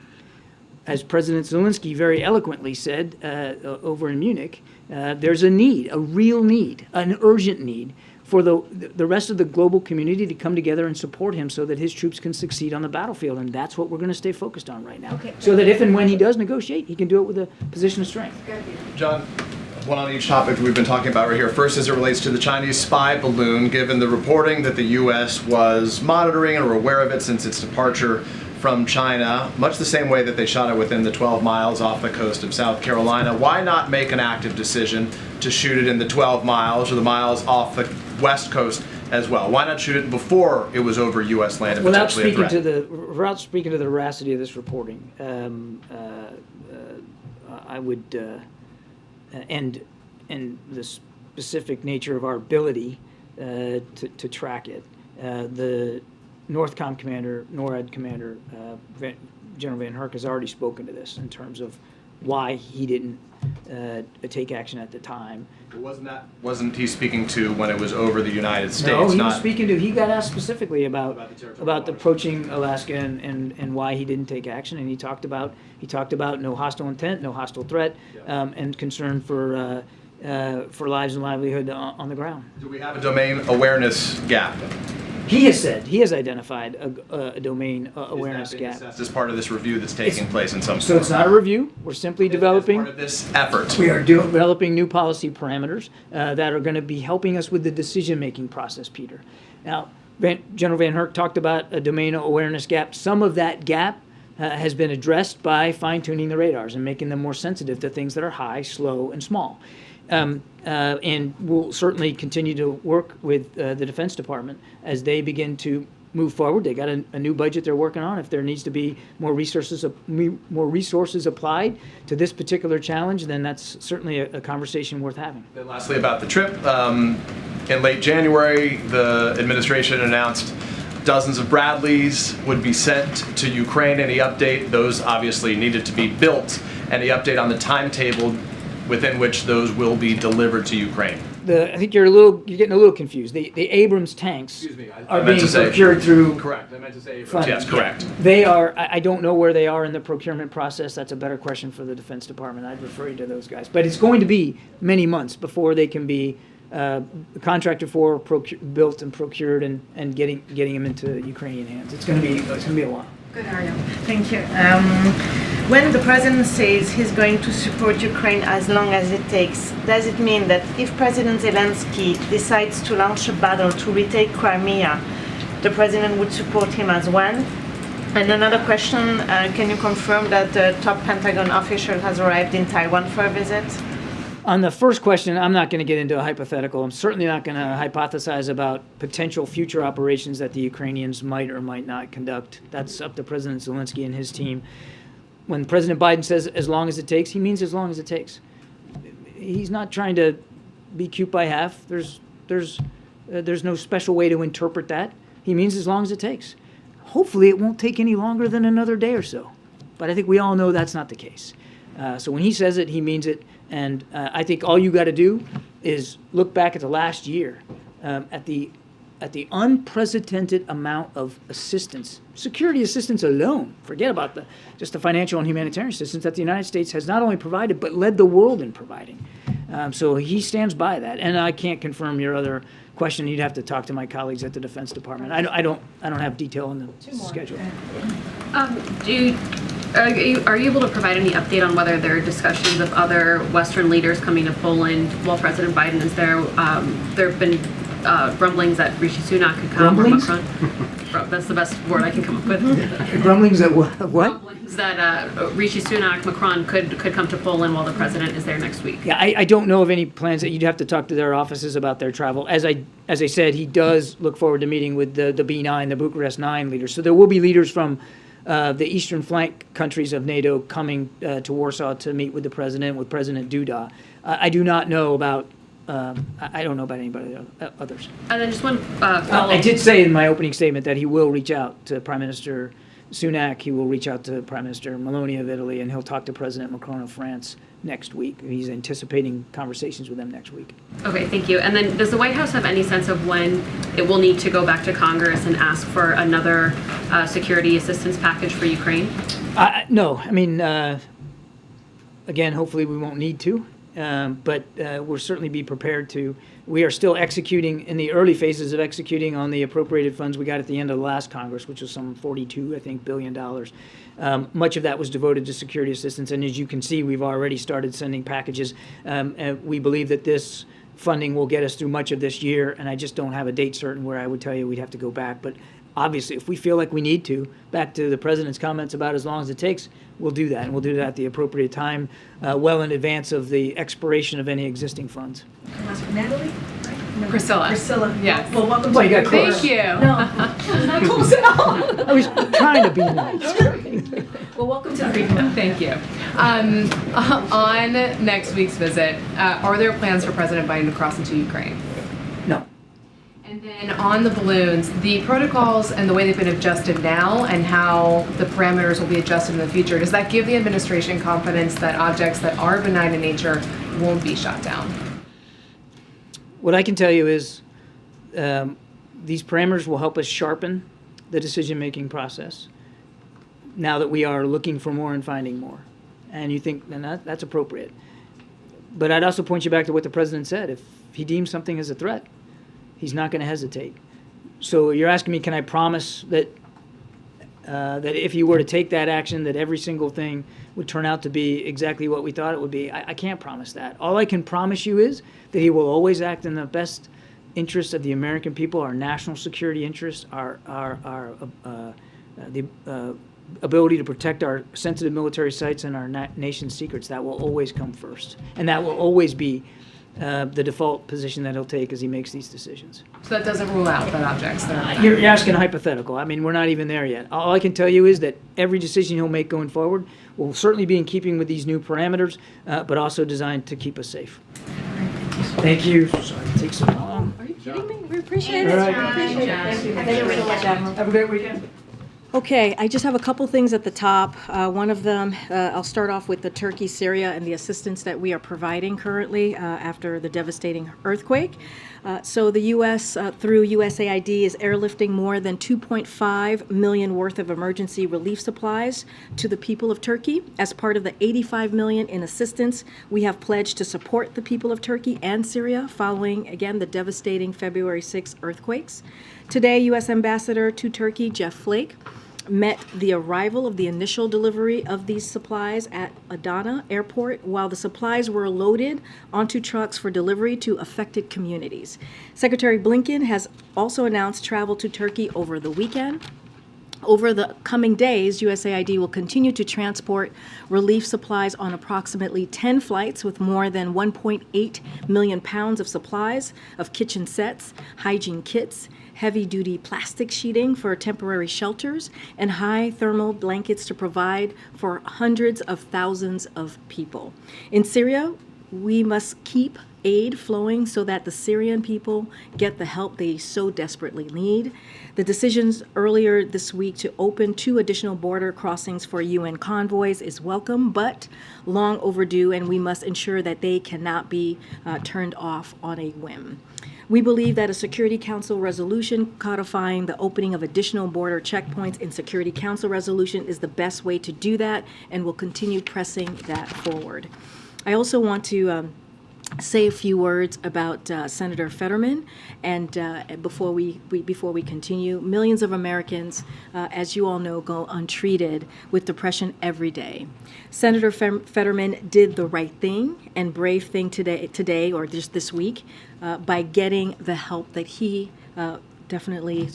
as President Zelensky very eloquently said over in Munich, there's a need, a real need, an urgent need for the rest of the global community to come together and support him so that his troops can succeed on the battlefield. And that's what we're going to stay focused on right now. Okay. So that if and when he does negotiate, he can do it with a position of strength. John, one on each topic we've been talking about right here. First, as it relates to the Chinese spy balloon, given the reporting that the U.S. was monitoring and were aware of it since its departure from China, much the same way that they shot it within the 12 miles off the coast of South Carolina. Why not make an active decision to shoot it in the 12 miles or the miles off the west coast as well? Why not shoot it before it was over U.S. land and Without potentially a speaking threat? without speaking to the veracity of this reporting, I would, and the specific nature of our ability to track it, the NORTHCOM commander, NORAD commander, General Van Herk has already spoken to this in terms of why he didn't take action at the time. Wasn't he speaking to when it was over the United States? No, he was speaking to. He got asked specifically about approaching Alaska and why he didn't take action, and he talked about no hostile intent, no hostile threat, and concern for lives and livelihood on the ground. Do we have a domain awareness gap? He has identified a domain awareness gap. That's as part of this review that's taking place in some So it's not a review. We're simply developing. Part of this effort. We are developing new policy parameters that are going to be helping us with the decision-making process, Peter. Now, General Van Herk talked about a domain awareness gap. Some of that gap has been addressed by fine-tuning the radars and making them more sensitive to things that are high, slow, and small. And we'll certainly continue to work with the Defense Department as they begin to move forward. They got a new budget they're working on. If there needs to be more resources applied to this particular challenge, then that's certainly a conversation worth having. Then lastly, about the trip. In late January, the administration announced Dozens of Bradleys would be sent to Ukraine. Any update? Those obviously needed to be built. Any update on the timetable within which those will be delivered to Ukraine? I think you're getting a little confused. The Abrams tanks are being procured through. Correct. I meant to say Abrams. funding. Yes, correct. They are. I don't know where they are in the procurement process. That's a better question for the Defense Department. I'd refer you to those guys. But it's going to be many months before they can be contracted for, built and procured, and getting them into Ukrainian hands. It's going to be a while. Good, Ariel. Thank you. When the president says he's going to support Ukraine as long as it takes, does it mean that if President Zelensky decides to launch a battle to retake Crimea, the president would support him as well? And another question, can you confirm that the top Pentagon official has arrived in Taiwan for a visit? On the first question, I'm not going to get into a hypothetical. I'm certainly not going to hypothesize about potential future operations that the Ukrainians might or might not conduct. That's up to President Zelensky and his team. When President Biden says as long as it takes, he means as long as it takes. He's not trying to be cute by half. There's no special way to interpret that. He means as long as it takes. Hopefully it won't take any longer than another day or so. But I think we all know that's not the case. So when he says it, he means it. And I think all you got to do is look back at the last year, at the unprecedented amount of assistance, security assistance alone. Forget about just the financial and humanitarian assistance that the United States has not only provided but led the world in providing. So he stands by that. And I can't confirm your other question. You'd have to talk to my colleagues at the Defense Department. I don't have detail on the schedule. Are you able to provide any update on whether there are discussions of other Western leaders coming to Poland while President Biden is there? There have been rumblings that Rishi Sunak could come, or Macron. That's the best word I can come up with. Grumblings that what? Rumblings that Rishi Sunak, Macron could come to Poland while the president is there next week. Yeah, I don't know of any plans. That you'd have to talk to their offices about their travel. As I said, he does look forward to meeting with the B9, the Bucharest 9 leaders. So there will be leaders from the eastern flank countries of NATO coming to Warsaw to meet with the president, with President Duda. I do not know about. I don't know about anybody others. And then just one follow-up. I did say in my opening statement that he will reach out to Prime Minister Sunak. He will reach out to Prime Minister Meloni of Italy, and he'll talk to President Macron of France next week. He's anticipating conversations with them next week. Okay, thank you. And then does the White House have any sense of when it will need to go back to Congress and ask for another security assistance package for Ukraine? No. I mean, again, hopefully we won't need to. But we'll certainly be prepared to. We are still executing in the early phases of executing on the appropriated funds we got at the end of the last Congress, which was some $42 billion. Much of that was devoted to security assistance, and as you can see, we've already started sending packages. And we believe that this funding will get us through much of this year, and I just don't have a date certain where I would tell you we'd have to go back. But obviously, if we feel like we need to, back to the president's comments about as long as it takes, we'll do that, and we'll do that at the appropriate time, well in advance of the expiration of any existing funds. Natalie? Priscilla. Priscilla. Yes. Well, welcome Well, to you got close. Thank you. No, not close at all. I was trying to be nice. Well, welcome to the briefing. Thank you. On next week's visit, are there plans for President Biden to cross into Ukraine? No. And then on the balloons, the protocols and the way they've been adjusted now and how the parameters will be adjusted in the future, does that give the administration confidence that objects that are benign in nature won't be shot down? What I can tell you is these parameters will help us sharpen the decision-making process now that we are looking for more and finding more. And you think, and that's appropriate. But I'd also point you back to what the president said. If he deems something as a threat, he's not going to hesitate. So you're asking me, can I promise that that if you were to take that action, that every single thing would turn out to be exactly what we thought it would be? I can't promise that. All I can promise you is that he will always act in the best interests of the American people, our national security interests, the ability to protect our sensitive military sites and our nation's secrets. That will always come first. And that will always be the default position that he'll take as he makes these decisions. So that doesn't rule out that objects that are You're asking a hypothetical. I mean, we're not even there yet. All I can tell you is that every decision he'll make going forward will certainly be in keeping with these new parameters, but also designed to keep us safe. Thank you. Sorry it takes so long. Are you kidding me? We appreciate it. All right. Appreciate it. Thank you. Thank you so much, Admiral. Have a great weekend. Okay, I just have a couple things at the top. One of them, I'll start off with the Turkey, Syria, and the assistance that we are providing currently after the devastating earthquake. So the U.S., through USAID, is airlifting more than $2.5 million worth of emergency relief supplies to the people of Turkey. As part of the $85 million in assistance, we have pledged to support the people of Turkey and Syria following, again, the devastating February 6 earthquakes. Today, U.S. Ambassador to Turkey, Jeff Flake, met the arrival of the initial delivery of these supplies at Adana Airport while the supplies were loaded onto trucks for delivery to affected communities. Secretary Blinken has also announced travel to Turkey over the weekend. Over the coming days, USAID will continue to transport relief supplies on approximately 10 flights with more than 1.8 million pounds of supplies of kitchen sets, hygiene kits, heavy-duty plastic sheeting for temporary shelters, and high thermal blankets to provide for hundreds of thousands of people. In Syria, we must keep aid flowing so that the Syrian people get the help they so desperately need. The decisions earlier this week to open 2 additional border crossings for UN convoys is welcome, but long overdue, and we must ensure that they cannot be turned off on a whim. We believe that a Security Council resolution codifying the opening of additional border checkpoints in Security Council resolution is the best way to do that, and will continue pressing that forward. I also want to say a few words about Senator Fetterman, and before we continue, millions of Americans, as you all know, go untreated with depression every day. Senator Fetterman did the right thing and brave thing today or just this week by getting the help that he definitely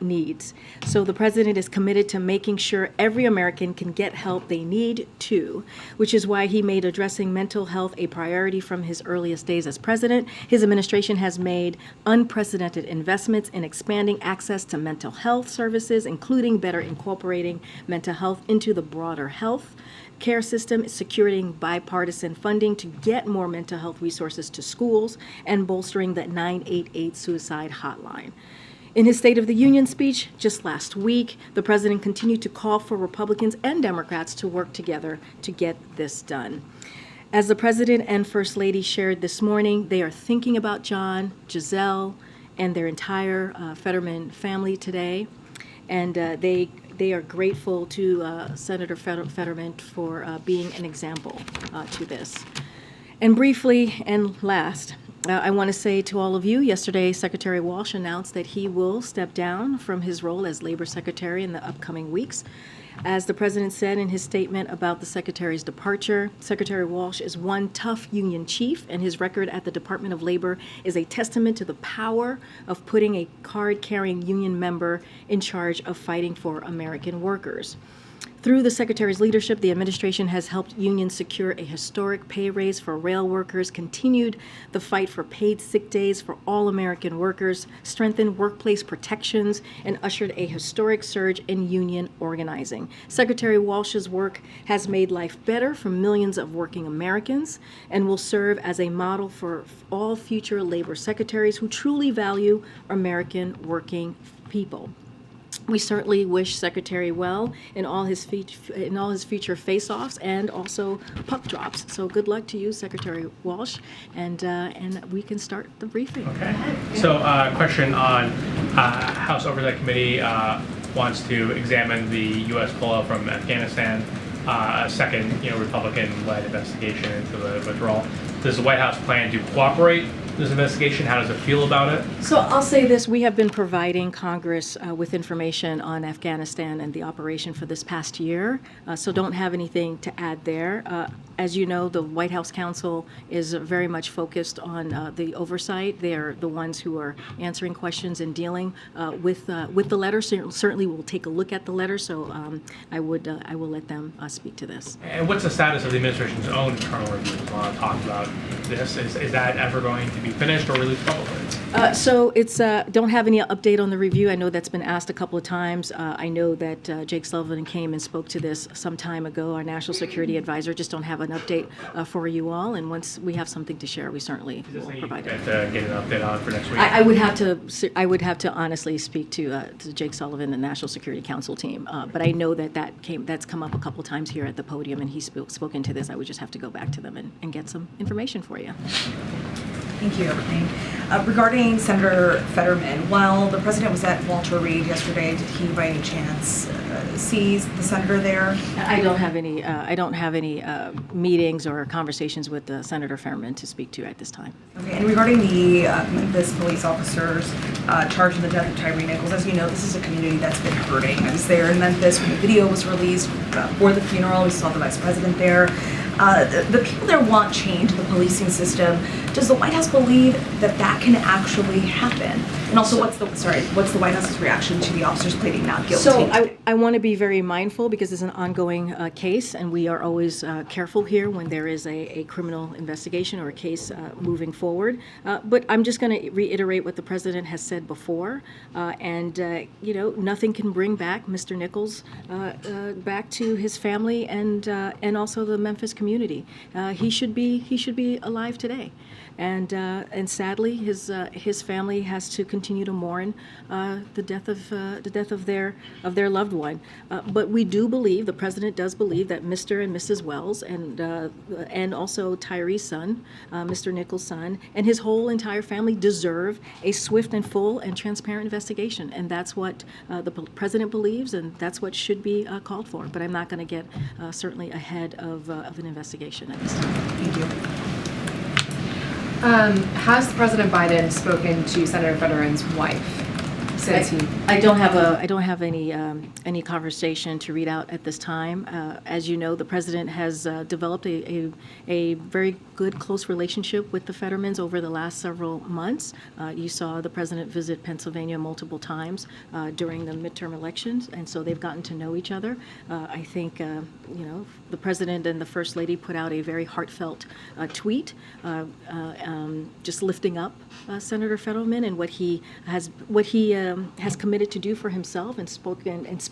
needs. So the president is committed to making sure every American can get help they need too, which is why he made addressing mental health a priority from his earliest days as president. His administration has made unprecedented investments in expanding access to mental health services, including better incorporating mental health into the broader health care system, securing bipartisan funding to get more mental health resources to schools, and bolstering the 988 suicide hotline. In his State of the Union speech just last week, the president continued to call for Republicans and Democrats to work together to get this done. As the president and First Lady shared this morning, they are thinking about John, Giselle, and their entire Fetterman family today, and they are grateful to Senator Fetterman for being an example to this. And briefly, and last, I want to say to all of you, yesterday Secretary Walsh announced that he will step down from his role as Labor Secretary in the upcoming weeks. As the president said in his statement about the secretary's departure, Secretary Walsh is one tough union chief, and his record at the Department of Labor is a testament to the power of putting a card-carrying union member in charge of fighting for American workers. Through the Secretary's leadership, the administration has helped unions secure a historic pay raise for rail workers, continued the fight for paid sick days for all American workers, strengthened workplace protections, and ushered a historic surge in union organizing. Secretary Walsh's work has made life better for millions of working Americans and will serve as a model for all future labor secretaries who truly value American working people. We certainly wish Secretary well in all his future face-offs and also puck drops. So good luck to you, Secretary Walsh, and we can start the briefing. Okay. So, question on House Oversight Committee wants to examine the U.S. pullout from Afghanistan, a second, Republican-led investigation into the withdrawal. Does the White House plan to cooperate this investigation? How does it feel about it? So I'll say this. We have been providing Congress with information on Afghanistan and the operation for this past year, so don't have anything to add there. As you know, the White House counsel is very much focused on the oversight. They're the ones who are answering questions and dealing with the letter. Certainly we'll take a look at the letter, so I will let them speak to this. And what's the status of the administration's own internal review? There's a lot of talk about this. Is that ever going to be finished or released publicly? So it's, don't have any update on the review. I know that's been asked a couple of times. I know that Jake Sullivan came and spoke to this some time ago, our national security advisor. Just don't have an update for you all. And once we have something to share, we certainly will provide it. Get an update on for next week. I would have to honestly speak to Jake Sullivan, the National Security Council team. But I know that's come up a couple of times here at the podium, and he's spoken to this. I would just have to go back to them and get some information for you. Thank you, Karine. Regarding Senator Fetterman, while the president was at Walter Reed yesterday, did he by any chance see the senator there? I don't have any meetings or conversations with Senator Fetterman to speak to at this time. Okay, and regarding the Memphis police officers charged in the death of Tyree Nichols, as you know, this is a community that's been hurting. I was there in Memphis when the video was released for the funeral. We saw the vice president there. The people there want change in the policing system. Does the White House believe that that can actually happen? And also, what's the White House's reaction to the officers pleading not guilty? So I want to be very mindful because it's an ongoing case, and we are always careful here when there is a criminal investigation or a case moving forward. But I'm just going to reiterate what the president has said before, and nothing can bring back Mr. Nichols back to his family and also the Memphis community. He should be alive today. And sadly, his family has to continue to mourn the death of their loved one. But we do believe, the president does believe, that Mr. and Mrs. Wells and also Tyree's son, Mr. Nichols' son, and his whole entire family deserve a swift and full and transparent investigation. And that's what the president believes, and that's what should be called for. But I'm not going to get certainly ahead of an investigation at this time. Thank you. Has President Biden spoken to Senator Fetterman's wife since he? I don't have any conversation to read out at this time. As you know, the president has developed a very good, close relationship with the Fettermans over the last several months. You saw the president visit Pennsylvania multiple times during the midterm elections, and so they've gotten to know each other. I think the president and the first lady put out a very heartfelt tweet, just lifting up Senator Fetterman and what he has committed to do for himself and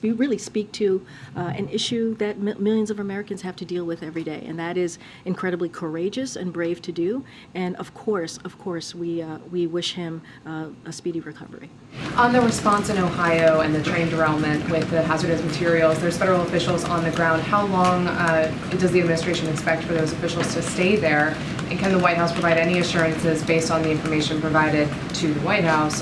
really speak to an issue that millions of Americans have to deal with every day, and that is incredibly courageous and brave to do. And of course, we wish him a speedy recovery. On the response in Ohio and the train derailment with the hazardous materials, there's federal officials on the ground. How long does the administration expect for those officials to stay there? And can the White House provide any assurances based on the information provided to the White House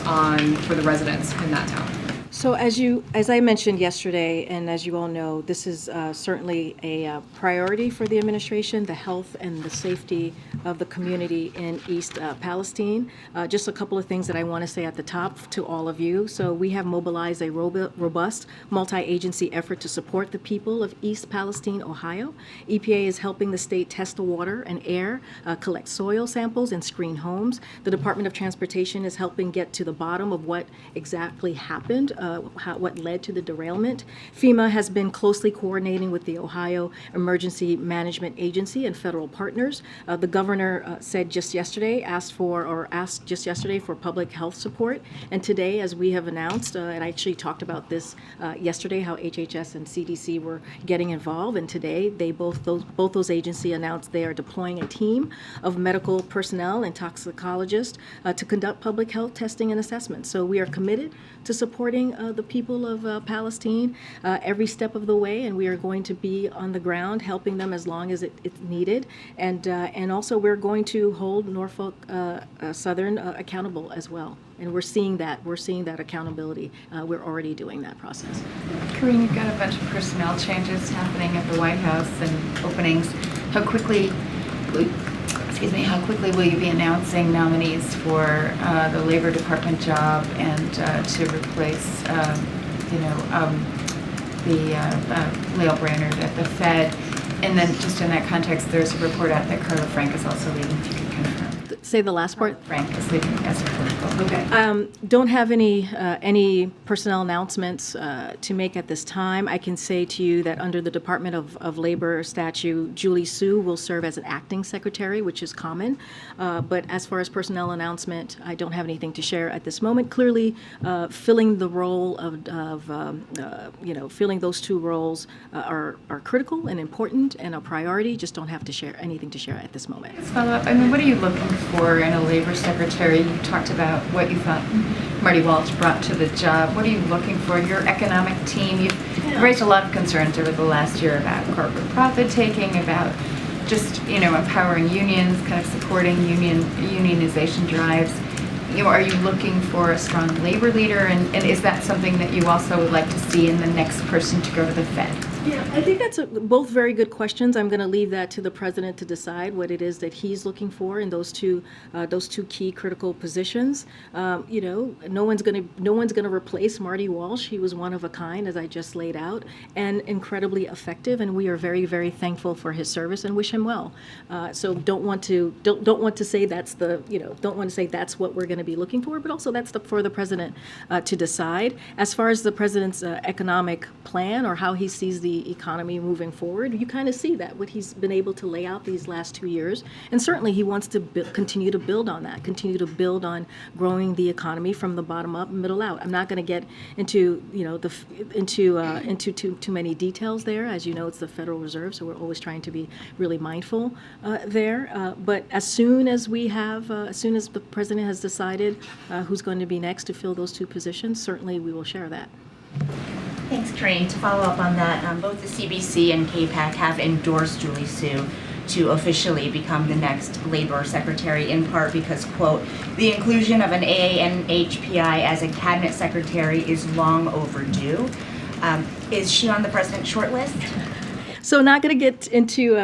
for the residents in that town? So as I mentioned yesterday, and as you all know, this is certainly a priority for the administration, the health and the safety of the community in East Palestine. Just a couple of things that I want to say at the top to all of you. So we have mobilized a robust multi-agency effort to support the people of East Palestine, Ohio. EPA is helping the state test the water and air, collect soil samples, and screen homes. The Department of Transportation is helping get to the bottom of what exactly happened, what led to the derailment. FEMA has been closely coordinating with the Ohio Emergency Management Agency and federal partners. The governor said just yesterday, asked just yesterday for public health support. And today, as we have announced, and I actually talked about this yesterday, how HHS and CDC were getting involved. And today, both those agencies announced they are deploying a team of medical personnel and toxicologists to conduct public health testing and assessment. So we are committed to supporting the people of Palestine every step of the way, and we are going to be on the ground helping them as long as it's needed. And also we're going to hold Norfolk Southern accountable as well. And we're seeing that accountability. We're already doing that process. Karine, you've got a bunch of personnel changes happening at the White House and openings. How quickly will you be announcing nominees for the Labor Department job and to replace, Lael Brainerd at the Fed? And then just in that context, there's a report out that Carla Frank is also leaving, if you could confirm. Say the last part. Frank is leaving as political. Okay. Don't have any personnel announcements to make at this time. I can say to you that under the Department of Labor statute, Julie Su will serve as an acting secretary, which is common. But as far as personnel announcement, I don't have anything to share at this moment. Clearly, filling the role of filling those two roles are critical and important and a priority. Just don't have to share anything to share at this moment. Let's follow up. I mean, what are you looking for in a labor secretary? You talked about what you thought Marty Walsh brought to the job. What are you looking for? Your economic team, you've raised a lot of concerns over the last year about corporate profit taking, about just, empowering unions, kind of supporting unionization drives. Are you looking for a strong labor leader? And is that something that you also would like to see in the next person to go to the Fed? Yeah, I think that's both very good questions. I'm going to leave that to the president to decide what it is that he's looking for in those two key critical positions. No one's going to replace Marty Walsh. He was one of a kind, as I just laid out, and incredibly effective. And we are very, very thankful for his service and wish him well. So don't want to say that's that's what we're going to be looking for, but also that's for the president to decide. As far as the president's economic plan or how he sees the economy moving forward, you kind of see that, what he's been able to lay out these last 2 years. And certainly he wants to continue to build on that, continue to build on growing the economy from the bottom up and middle out. I'm not going to get into, into too many details there. As you know, it's the Federal Reserve, so we're always trying to be really mindful there. But as soon as the president has decided who's going to be next to fill those two positions, certainly we will share that. Thanks, Karine. To follow up on that, both the CBC and KPAC have endorsed Julie Su to officially become the next labor secretary, in part because, quote, the inclusion of an AANHPI as a cabinet secretary is long overdue. Is she on the president's short list? So not going to get into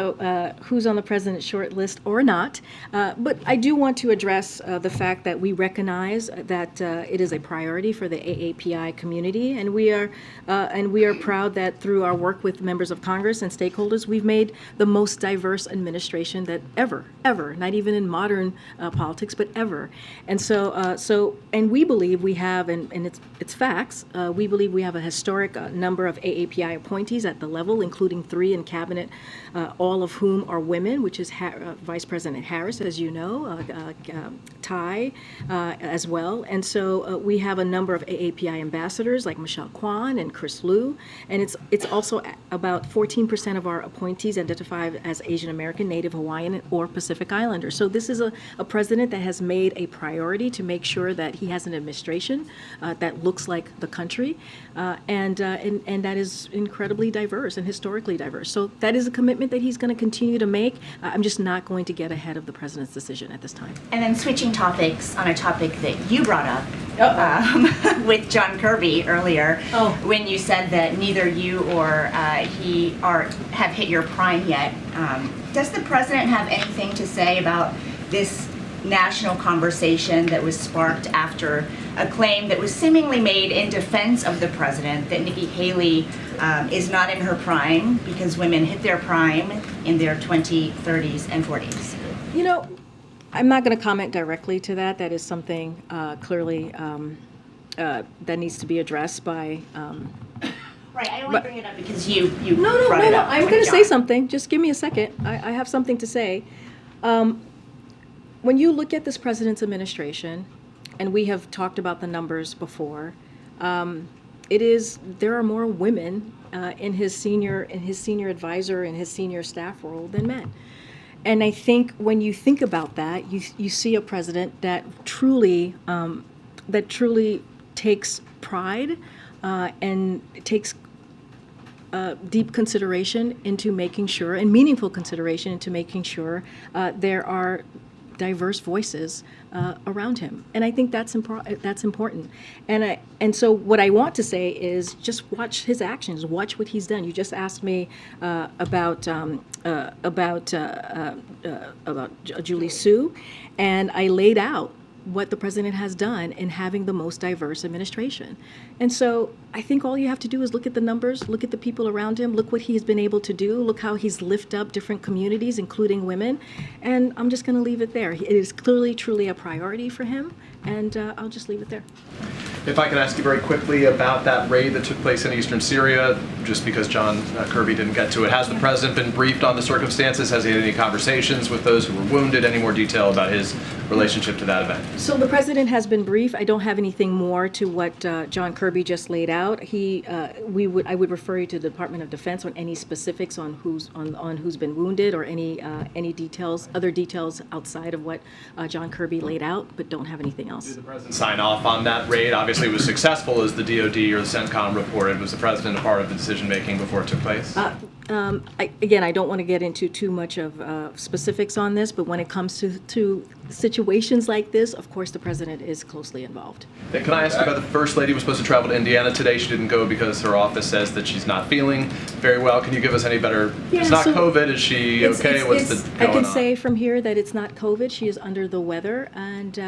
who's on the president's short list or not, but I do want to address the fact that we recognize that it is a priority for the AAPI community, and we are proud that through our work with members of Congress and stakeholders, we've made the most diverse administration that ever, not even in modern politics, but ever. And and we believe we have, and it's facts, we believe we have a historic number of AAPI appointees at the level, including 3 in cabinet, all of whom are women, which is Vice President Harris, as you know, Ty as well. And so we have a number of AAPI ambassadors like Michelle Kwan and Chris Liu, and it's also about 14% of our appointees identify as Asian American, Native Hawaiian, or Pacific Islander. So this is a president that has made a priority to make sure that he has an administration that looks like the country, and that is incredibly diverse and historically diverse. So that is a commitment that he's going to continue to make. I'm just not going to get ahead of the president's decision at this time. And then switching topics on a topic that you brought up with John Kirby earlier, when you said that neither you or he have hit your prime yet. Does the president have anything to say about this national conversation that was sparked after a claim that was seemingly made in defense of the president that Nikki Haley is not in her prime because women hit their prime in their 20s, 30s, and 40s? I'm not going to comment directly to that. That is something clearly that needs to be addressed by... Right, I only bring it up because you No, brought it up. I'm going to say something. Just give me a second. I have something to say. When you look at this president's administration, and we have talked about the numbers before, there are more women in his senior advisor and his senior staff role than men. And I think when you think about that, you see a president that truly takes pride and takes deep consideration into making sure, and meaningful consideration into making sure there are diverse voices around him, and I think that's important. And so what I want to say is just watch his actions, watch what he's done. You just asked me about Julie Su, and I laid out what the president has done in having the most diverse administration. And so I think all you have to do is look at the numbers, look at the people around him, look what he's been able to do, look how he's lifted up different communities, including women. And I'm just going to leave it there. It is clearly, truly a priority for him, and I'll just leave it there. If I could ask you very quickly about that raid that took place in eastern Syria, just because John Kirby didn't get to it. Has the president been briefed on the circumstances? Has he had any conversations with those who were wounded? Any more detail about his relationship to that event? So the president has been briefed. I don't have anything more to what John Kirby just laid out. I would refer you to the Department of Defense on any specifics on who's been wounded or any details, other details outside of what John Kirby laid out, but don't have anything else. Did the president sign off on that raid? Obviously, it was successful, as the DoD or the CENTCOM reported. Was the president a part of the decision-making before it took place? I don't want to get into too much of specifics on this, but when it comes to situations like this, of course, the president is closely involved. Can I ask you about the First Lady was supposed to travel to Indiana today? She didn't go because her office says that she's not feeling very well. Can you give us any better? Yeah, it's not so COVID. Is she okay? What's the I going can on? say from here that it's not COVID. She is under the weather, and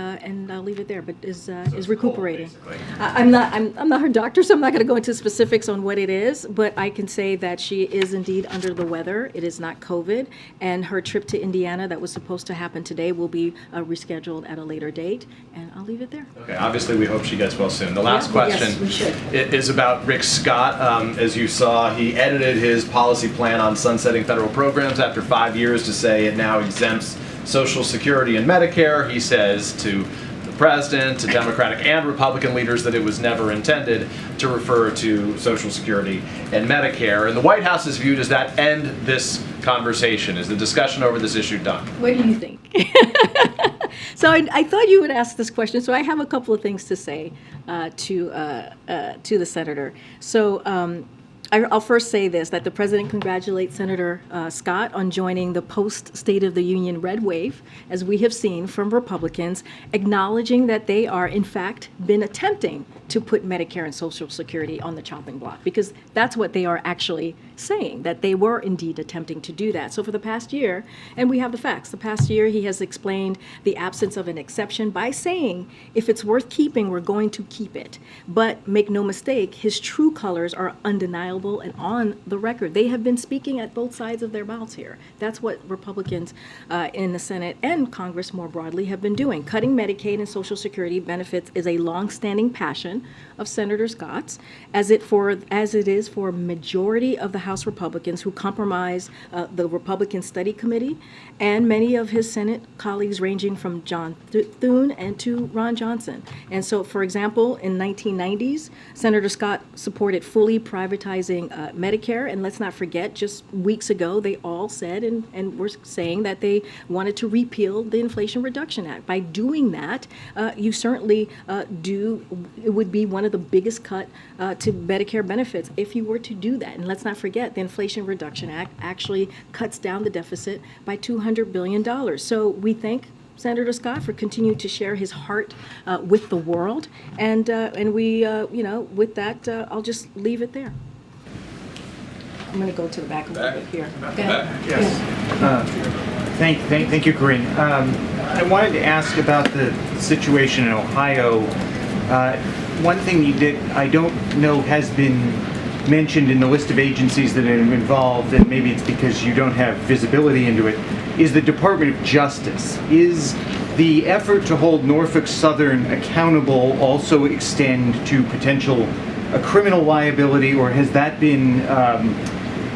I'll leave it there. But is recuperating. I'm not her doctor, so I'm not going to go into specifics on what it is. But I can say that she is indeed under the weather. It is not COVID, and her trip to Indiana that was supposed to happen today will be rescheduled at a later date. And I'll leave it there. Okay, obviously we hope she gets well soon. The last question yes, we should. is about Rick Scott. As you saw, he edited his policy plan on sunsetting federal programs after 5 years to say it now exempts Social Security and Medicare. He says to the president, to Democratic and Republican leaders, that it was never intended to refer to Social Security and Medicare. And the White House's view, does that end this conversation? Is the discussion over this issue done? What do you think? So I thought you would ask this question. So I have a couple of things to say to the senator. So I'll first say this, that the president congratulates Senator Scott on joining the post-State of the Union red wave, as we have seen from Republicans, acknowledging that they are, in fact, been attempting to put Medicare and Social Security on the chopping block, because that's what they are actually saying, that they were indeed attempting to do that. So for the past year, and we have the facts, the past year he has explained the absence of an exception by saying, if it's worth keeping, we're going to keep it. But make no mistake, his true colors are undeniable and on the record. They have been speaking at both sides of their mouths here. That's what Republicans in the Senate and Congress more broadly have been doing. Cutting Medicaid and Social Security benefits is a long-standing passion of Senator Scott's, as it is for a majority of the House Republicans who comprise the Republican Study Committee and many of his Senate colleagues, ranging from John Thune and to Ron Johnson. And so, for example, in 1990s, Senator Scott supported fully privatizing Medicare, and let's not forget, just weeks ago, they all said and were saying that they wanted to repeal the Inflation Reduction Act. By doing that, you certainly it would be one of the biggest cut to Medicare benefits if you were to do that. And let's not forget, the Inflation Reduction Act actually cuts down the deficit by $200 billion. So we thank Senator Scott for continuing to share his heart with the world. And we, with that, I'll just leave it there. I'm going to go to the back a little bit here. Yes. Thank you, Karine. I wanted to ask about the situation in Ohio. One thing I don't know has been mentioned in the list of agencies that are involved, and maybe it's because you don't have visibility into it, is the Department of Justice. Is the effort to hold Norfolk Southern accountable also extend to potential criminal liability, or has that been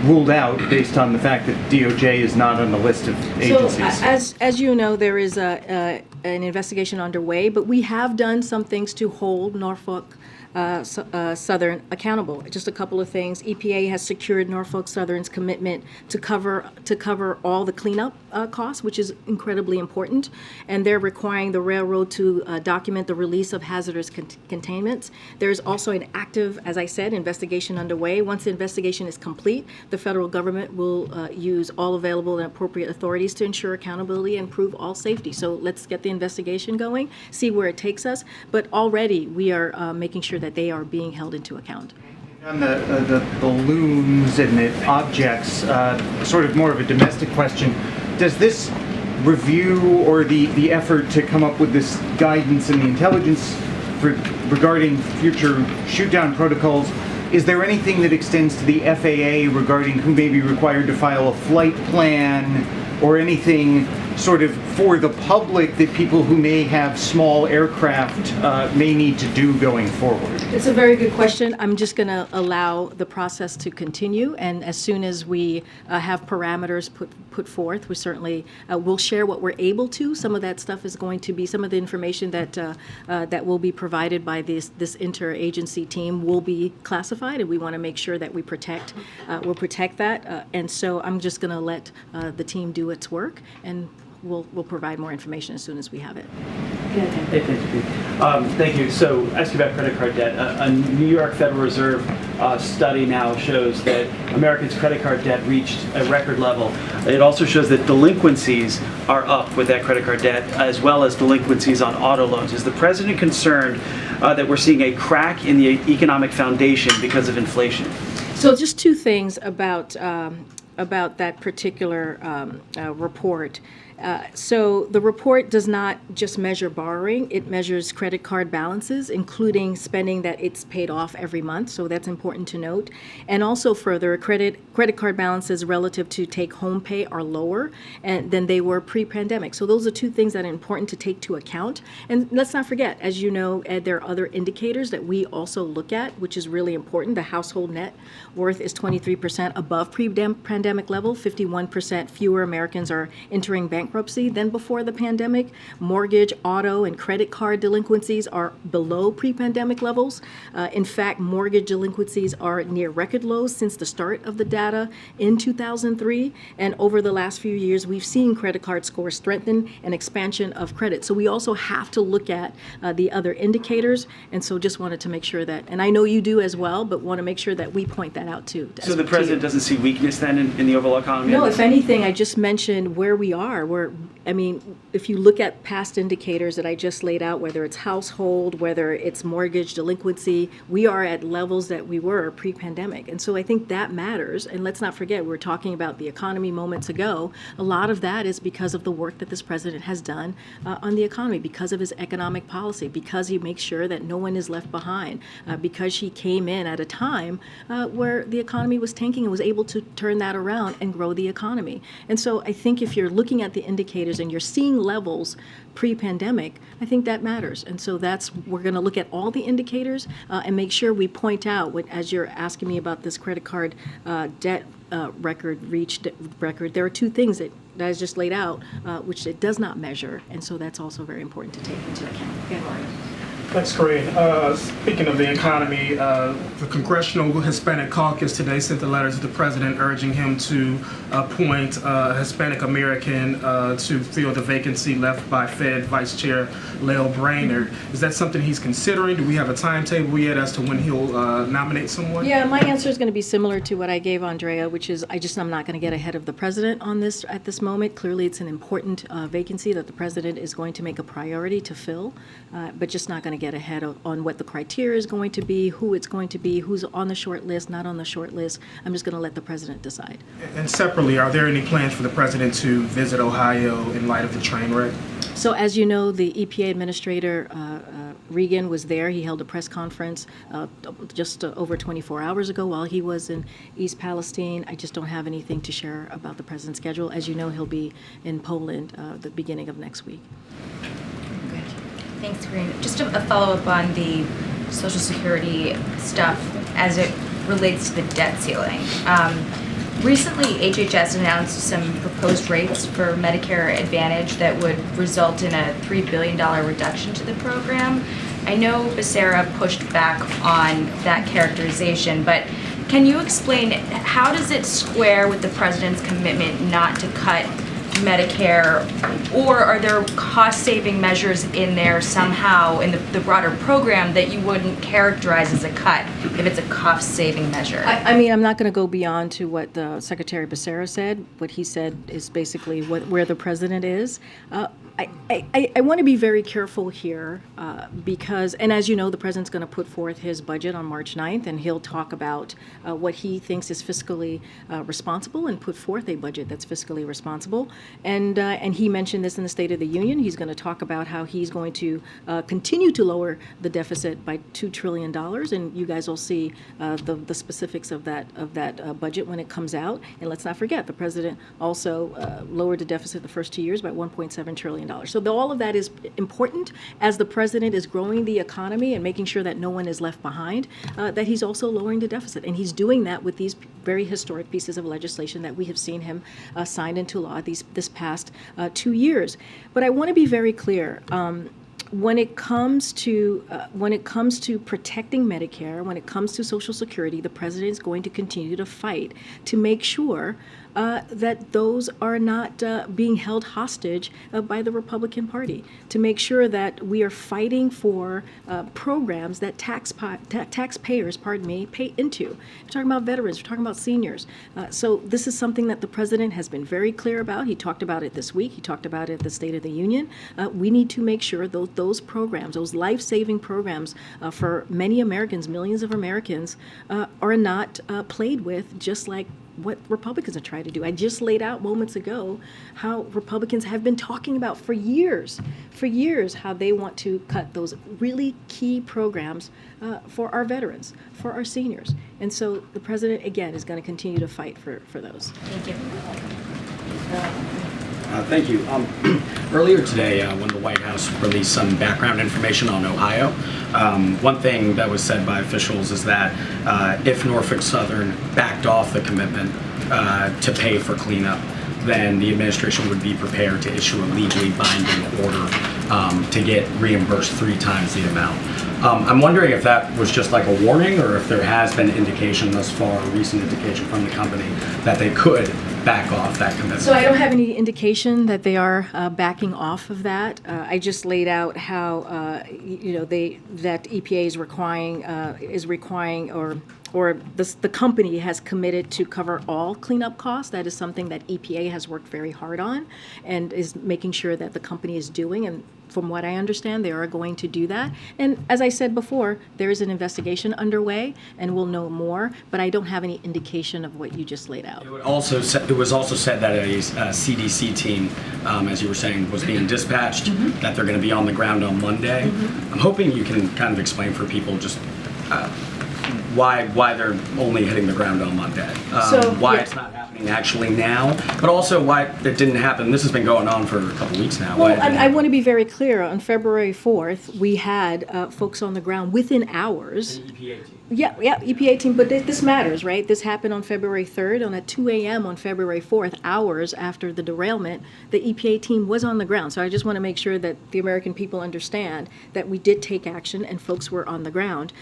ruled out based on the fact that DOJ is not on the list of agencies? So, as you know, there is an investigation underway, but we have done some things to hold Norfolk Southern accountable. Just a couple of things. EPA has secured Norfolk Southern's commitment to cover all the cleanup costs, which is incredibly important, and they're requiring the railroad to document the release of hazardous containments. There's also an active, as I said, investigation underway. Once the investigation is complete, the federal government will use all available and appropriate authorities to ensure accountability and prove all safety. So let's get the investigation going, see where it takes us. But already we are making sure that they are being held into account. On the balloons and the objects, sort of more of a domestic question, does this review or the effort to come up with this guidance and the intelligence regarding future shoot-down protocols, is there anything that extends to the FAA regarding who may be required to file a flight plan or anything sort of for the public that people who may have small aircraft may need to do going forward? It's a very good question. I'm just going to allow the process to continue, and as soon as we have parameters put forth, we certainly will share what we're able to. Some of that stuff is going to be, some of the information that that will be provided by this interagency team will be classified, and we want to make sure that we protect that. And so I'm just going to let the team do its work, and we'll provide more information as soon as we have it. Hey, thank you. So, ask you about credit card debt. A New York Federal Reserve study now shows that Americans' credit card debt reached a record level. It also shows that delinquencies are up with that credit card debt, as well as delinquencies on auto loans. Is the president concerned that we're seeing a crack in the economic foundation because of inflation? So, just two things about that particular report. So the report does not just measure borrowing, it measures credit card balances, including spending that it's paid off every month, so that's important to note. And also further, credit card balances relative to take-home pay are lower than they were pre-pandemic. So those are two things that are important to take to account. And let's not forget, as you know, Ed, there are other indicators that we also look at, which is really important. The household net worth is 23% above pre-pandemic level, 51% fewer Americans are entering bankruptcy than before the pandemic. Mortgage, auto, and credit card delinquencies are below pre-pandemic levels. In fact, mortgage delinquencies are near record lows since the start of the data in 2003. And over the last few years, we've seen credit card scores strengthen and expansion of credit. So we also have to look at the other indicators. And so just wanted to make sure that, and I know you do as well, but want to make sure that we point that out too. So the president doesn't see weakness then in the overall economy? No, if anything, I just mentioned where we are. I mean, if you look at past indicators that I just laid out, whether it's household, whether it's mortgage delinquency, we are at levels that we were pre-pandemic. And so I think that matters. And let's not forget, we were talking about the economy moments ago. A lot of that is because of the work that this president has done on the economy, because of his economic policy, because he makes sure that no one is left behind, because he came in at a time where the economy was tanking and was able to turn that around and grow the economy. And so I think if you're looking at the indicators and you're seeing levels pre-pandemic, I think that matters. And so we're going to look at all the indicators and make sure we point out, as you're asking me about this credit card debt record, there are two things that I just laid out, which it does not measure. And so that's also very important to take into account. Yeah. Thanks, Karine. Speaking of the economy, the Congressional Hispanic Caucus today sent a letter to the president urging him to appoint a Hispanic American to fill the vacancy left by Fed Vice Chair Lael Brainerd. Is that something he's considering? Do we have a timetable yet as to when he'll nominate someone? Yeah, my answer is going to be similar to what I gave Andrea, which is I'm not going to get ahead of the president on this at this moment. Clearly, it's an important vacancy that the president is going to make a priority to fill, but just not going to get ahead on what the criteria is going to be, who it's going to be, who's on the short list, not on the short list. I'm just going to let the president decide. And separately, are there any plans for the president to visit Ohio in light of the train wreck? So as you know, the EPA administrator, Regan, was there. He held a press conference just over 24 hours ago while he was in East Palestine. I just don't have anything to share about the president's schedule. As you know, he'll be in Poland the beginning of next week. Thanks, Karine. Just a follow-up on the Social Security stuff as it relates to the debt ceiling. Recently, HHS announced some proposed rates for Medicare Advantage that would result in a $3 billion reduction to the program. I know Becerra pushed back on that characterization, but can you explain how does it square with the president's commitment not to cut Medicare, or are there cost-saving measures in there somehow in the broader program that you wouldn't characterize as a cut if it's a cost-saving measure? I mean, I'm not going to go beyond to what Secretary Becerra said. What he said is basically where the president is. I want to be very careful here because, and as you know, the president's going to put forth his budget on March 9th, and he'll talk about what he thinks is fiscally responsible and put forth a budget that's fiscally responsible. And he mentioned this in the State of the Union. He's going to talk about how he's going to continue to lower the deficit by $2 trillion, and you guys will see the specifics of that budget when it comes out. And let's not forget, the president also lowered the deficit the first 2 years by $1.7 trillion. So all of that is important as the president is growing the economy and making sure that no one is left behind, that he's also lowering the deficit. And he's doing that with these very historic pieces of legislation that we have seen him sign into law this past 2 years. But I want to be very clear. When it comes to protecting Medicare, when it comes to Social Security, the president is going to continue to fight to make sure that those are not being held hostage by the Republican Party, to make sure that we are fighting for programs that taxpayers, pay into. We're talking about veterans, we're talking about seniors. So this is something that the president has been very clear about. He talked about it this week. He talked about it at the State of the Union. We need to make sure those programs, those life-saving programs for many Americans, millions of Americans, are not played with, just like what Republicans are trying to do. I just laid out moments ago how Republicans have been talking about for years, how they want to cut those really key programs for our veterans, for our seniors. And so the president, again, is going to continue to fight for those. Thank you. Thank you. Earlier today, when the White House released some background information on Ohio, one thing that was said by officials is that if Norfolk Southern backed off the commitment to pay for cleanup, then the administration would be prepared to issue a legally binding order to get reimbursed 3 times the amount. I'm wondering if that was just like a warning, or if there has been indication thus far, a recent indication from the company, that they could back off that commitment. So I don't have any indication that they are backing off of that. I just laid out how that EPA is requiring or the company has committed to cover all cleanup costs. That is something that EPA has worked very hard on and is making sure that the company is doing. And from what I understand, they are going to do that. And as I said before, there is an investigation underway, and we'll know more. But I don't have any indication of what you just laid out. It was also said that a CDC team, as you were saying, was being dispatched, that they're going to be on the ground on Monday. I'm hoping you can kind of explain for people just why they're only hitting the ground on Monday, why it's not happening actually now, but also why it didn't happen. This has been going on for a couple weeks now. Well, I want to be very clear. On February 4th, we had folks on the ground within hours. The EPA team. Yeah, EPA team, but this matters, right? This happened on February 3rd, and at 2 a.m. on February 4th, hours after the derailment, the EPA team was on the ground. So I just want to make sure that the American people understand that we did take action and folks were on the ground.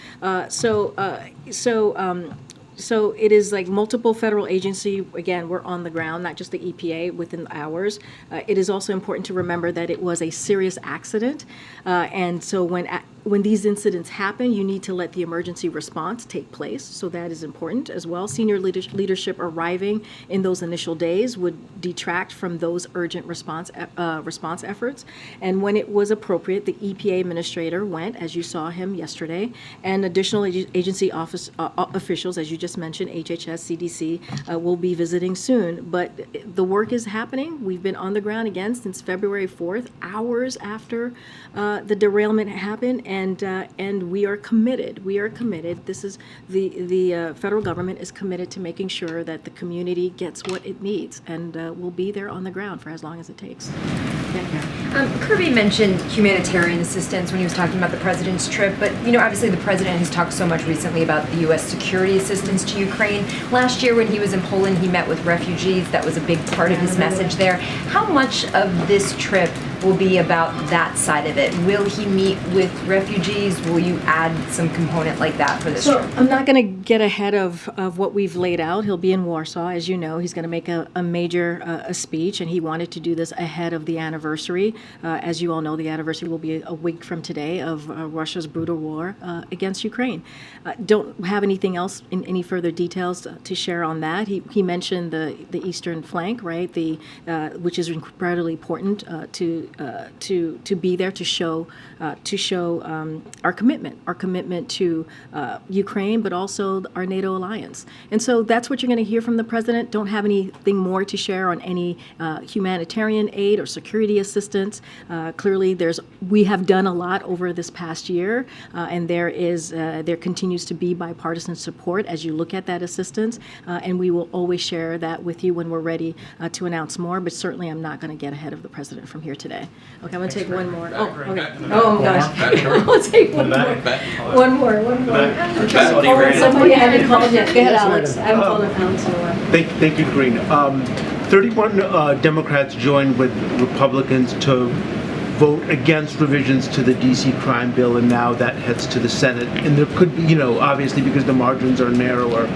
So it is like multiple federal agency, again, we're on the ground, not just the EPA, within hours. It is also important to remember that it was a serious accident. And so when these incidents happen, you need to let the emergency response take place. So that is important as well. Senior leadership arriving in those initial days would detract from those urgent response efforts. And when it was appropriate, the EPA administrator went, as you saw him yesterday, and additional agency officials, as you just mentioned, HHS, CDC, will be visiting soon. But the work is happening. We've been on the ground again since February 4th, hours after the derailment happened. And we are committed. We are committed. This is the federal government is committed to making sure that the community gets what it needs, and we'll be there on the ground for as long as it takes. Kirby mentioned humanitarian assistance when he was talking about the president's trip, but obviously the president has talked so much recently about the U.S. security assistance to Ukraine. Last year when he was in Poland, he met with refugees. That was a big part of his message there. How much of this trip will be about that side of it? Will he meet with refugees? Will you add some component like that for this trip? I'm not going to get ahead of what we've laid out. He'll be in Warsaw, as you know. He's going to make a major a speech, and he wanted to do this ahead of the anniversary. As you all know, the anniversary will be a week from today of Russia's brutal war against Ukraine. Don't have anything else, any further details to share on that. He mentioned the eastern flank, right? Which is incredibly important to be there to show our commitment to Ukraine, but also our NATO alliance. And so that's what you're going to hear from the president. Don't have anything more to share on any humanitarian aid or security assistance. Clearly, we have done a lot over this past year, and there continues to be bipartisan support as you look at that assistance, and we will always share that with you when we're ready to announce more. But certainly, I'm not going to get ahead of the president from here today. Okay, I'm going to take one more. Oh, okay. Oh gosh, I'll take one more. One more. I'm trying to call somebody I haven't called yet. Go ahead, Alex. I haven't called Alex in a while. Thank you, Karine. 31 Democrats joined with Republicans to vote against revisions to the D.C. crime bill, and now that heads to the Senate. And there could be, obviously because the margins are narrower,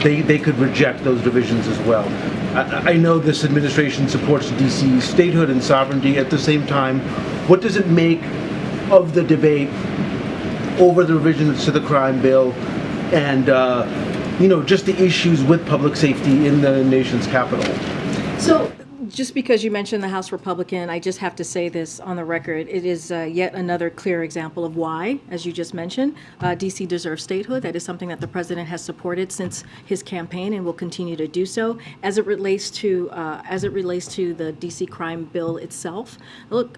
they could reject those revisions as well. I know this administration supports D.C. statehood and sovereignty. At the same time, what does it make of the debate over the revisions to the crime bill and just the issues with public safety in the nation's capital? So just because you mentioned the House Republican, I just have to say this on the record. It is yet another clear example of why, as you just mentioned, D.C. deserves statehood. That is something that the president has supported since his campaign and will continue to do so. As it relates to the D.C. crime bill itself, look.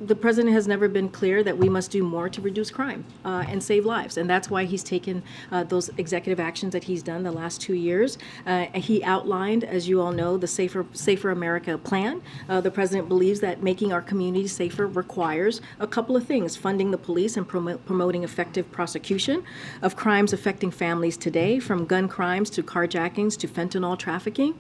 The president has never been clear that we must do more to reduce crime and save lives. And that's why he's taken those executive actions that he's done the last 2 years. He outlined, as you all know, the Safer America plan. The president believes that making our communities safer requires a couple of things: funding the police and promoting effective prosecution of crimes affecting families today, from gun crimes to carjackings to fentanyl trafficking,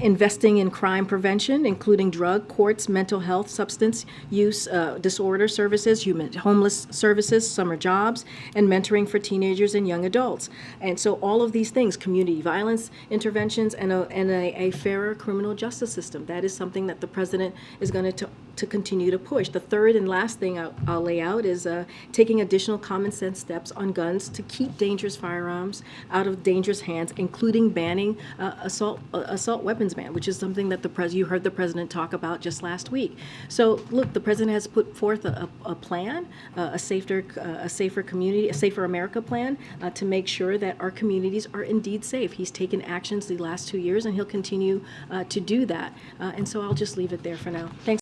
investing in crime prevention, including drug courts, mental health, substance use, disorder services, homeless services, summer jobs, and mentoring for teenagers and young adults. And so all of these things, community violence interventions, and a fairer criminal justice system, that is something that the president is going to continue to push. The third and last thing I'll lay out is taking additional common sense steps on guns to keep dangerous firearms out of dangerous hands, including banning assault weapons ban, which is something that you heard the president talk about just last week. So look, the president has put forth a plan, a safer community, a Safer America plan, to make sure that our communities are indeed safe. He's taken actions the last 2 years, and he'll continue to do that. And so I'll just leave it there for now. Thanks.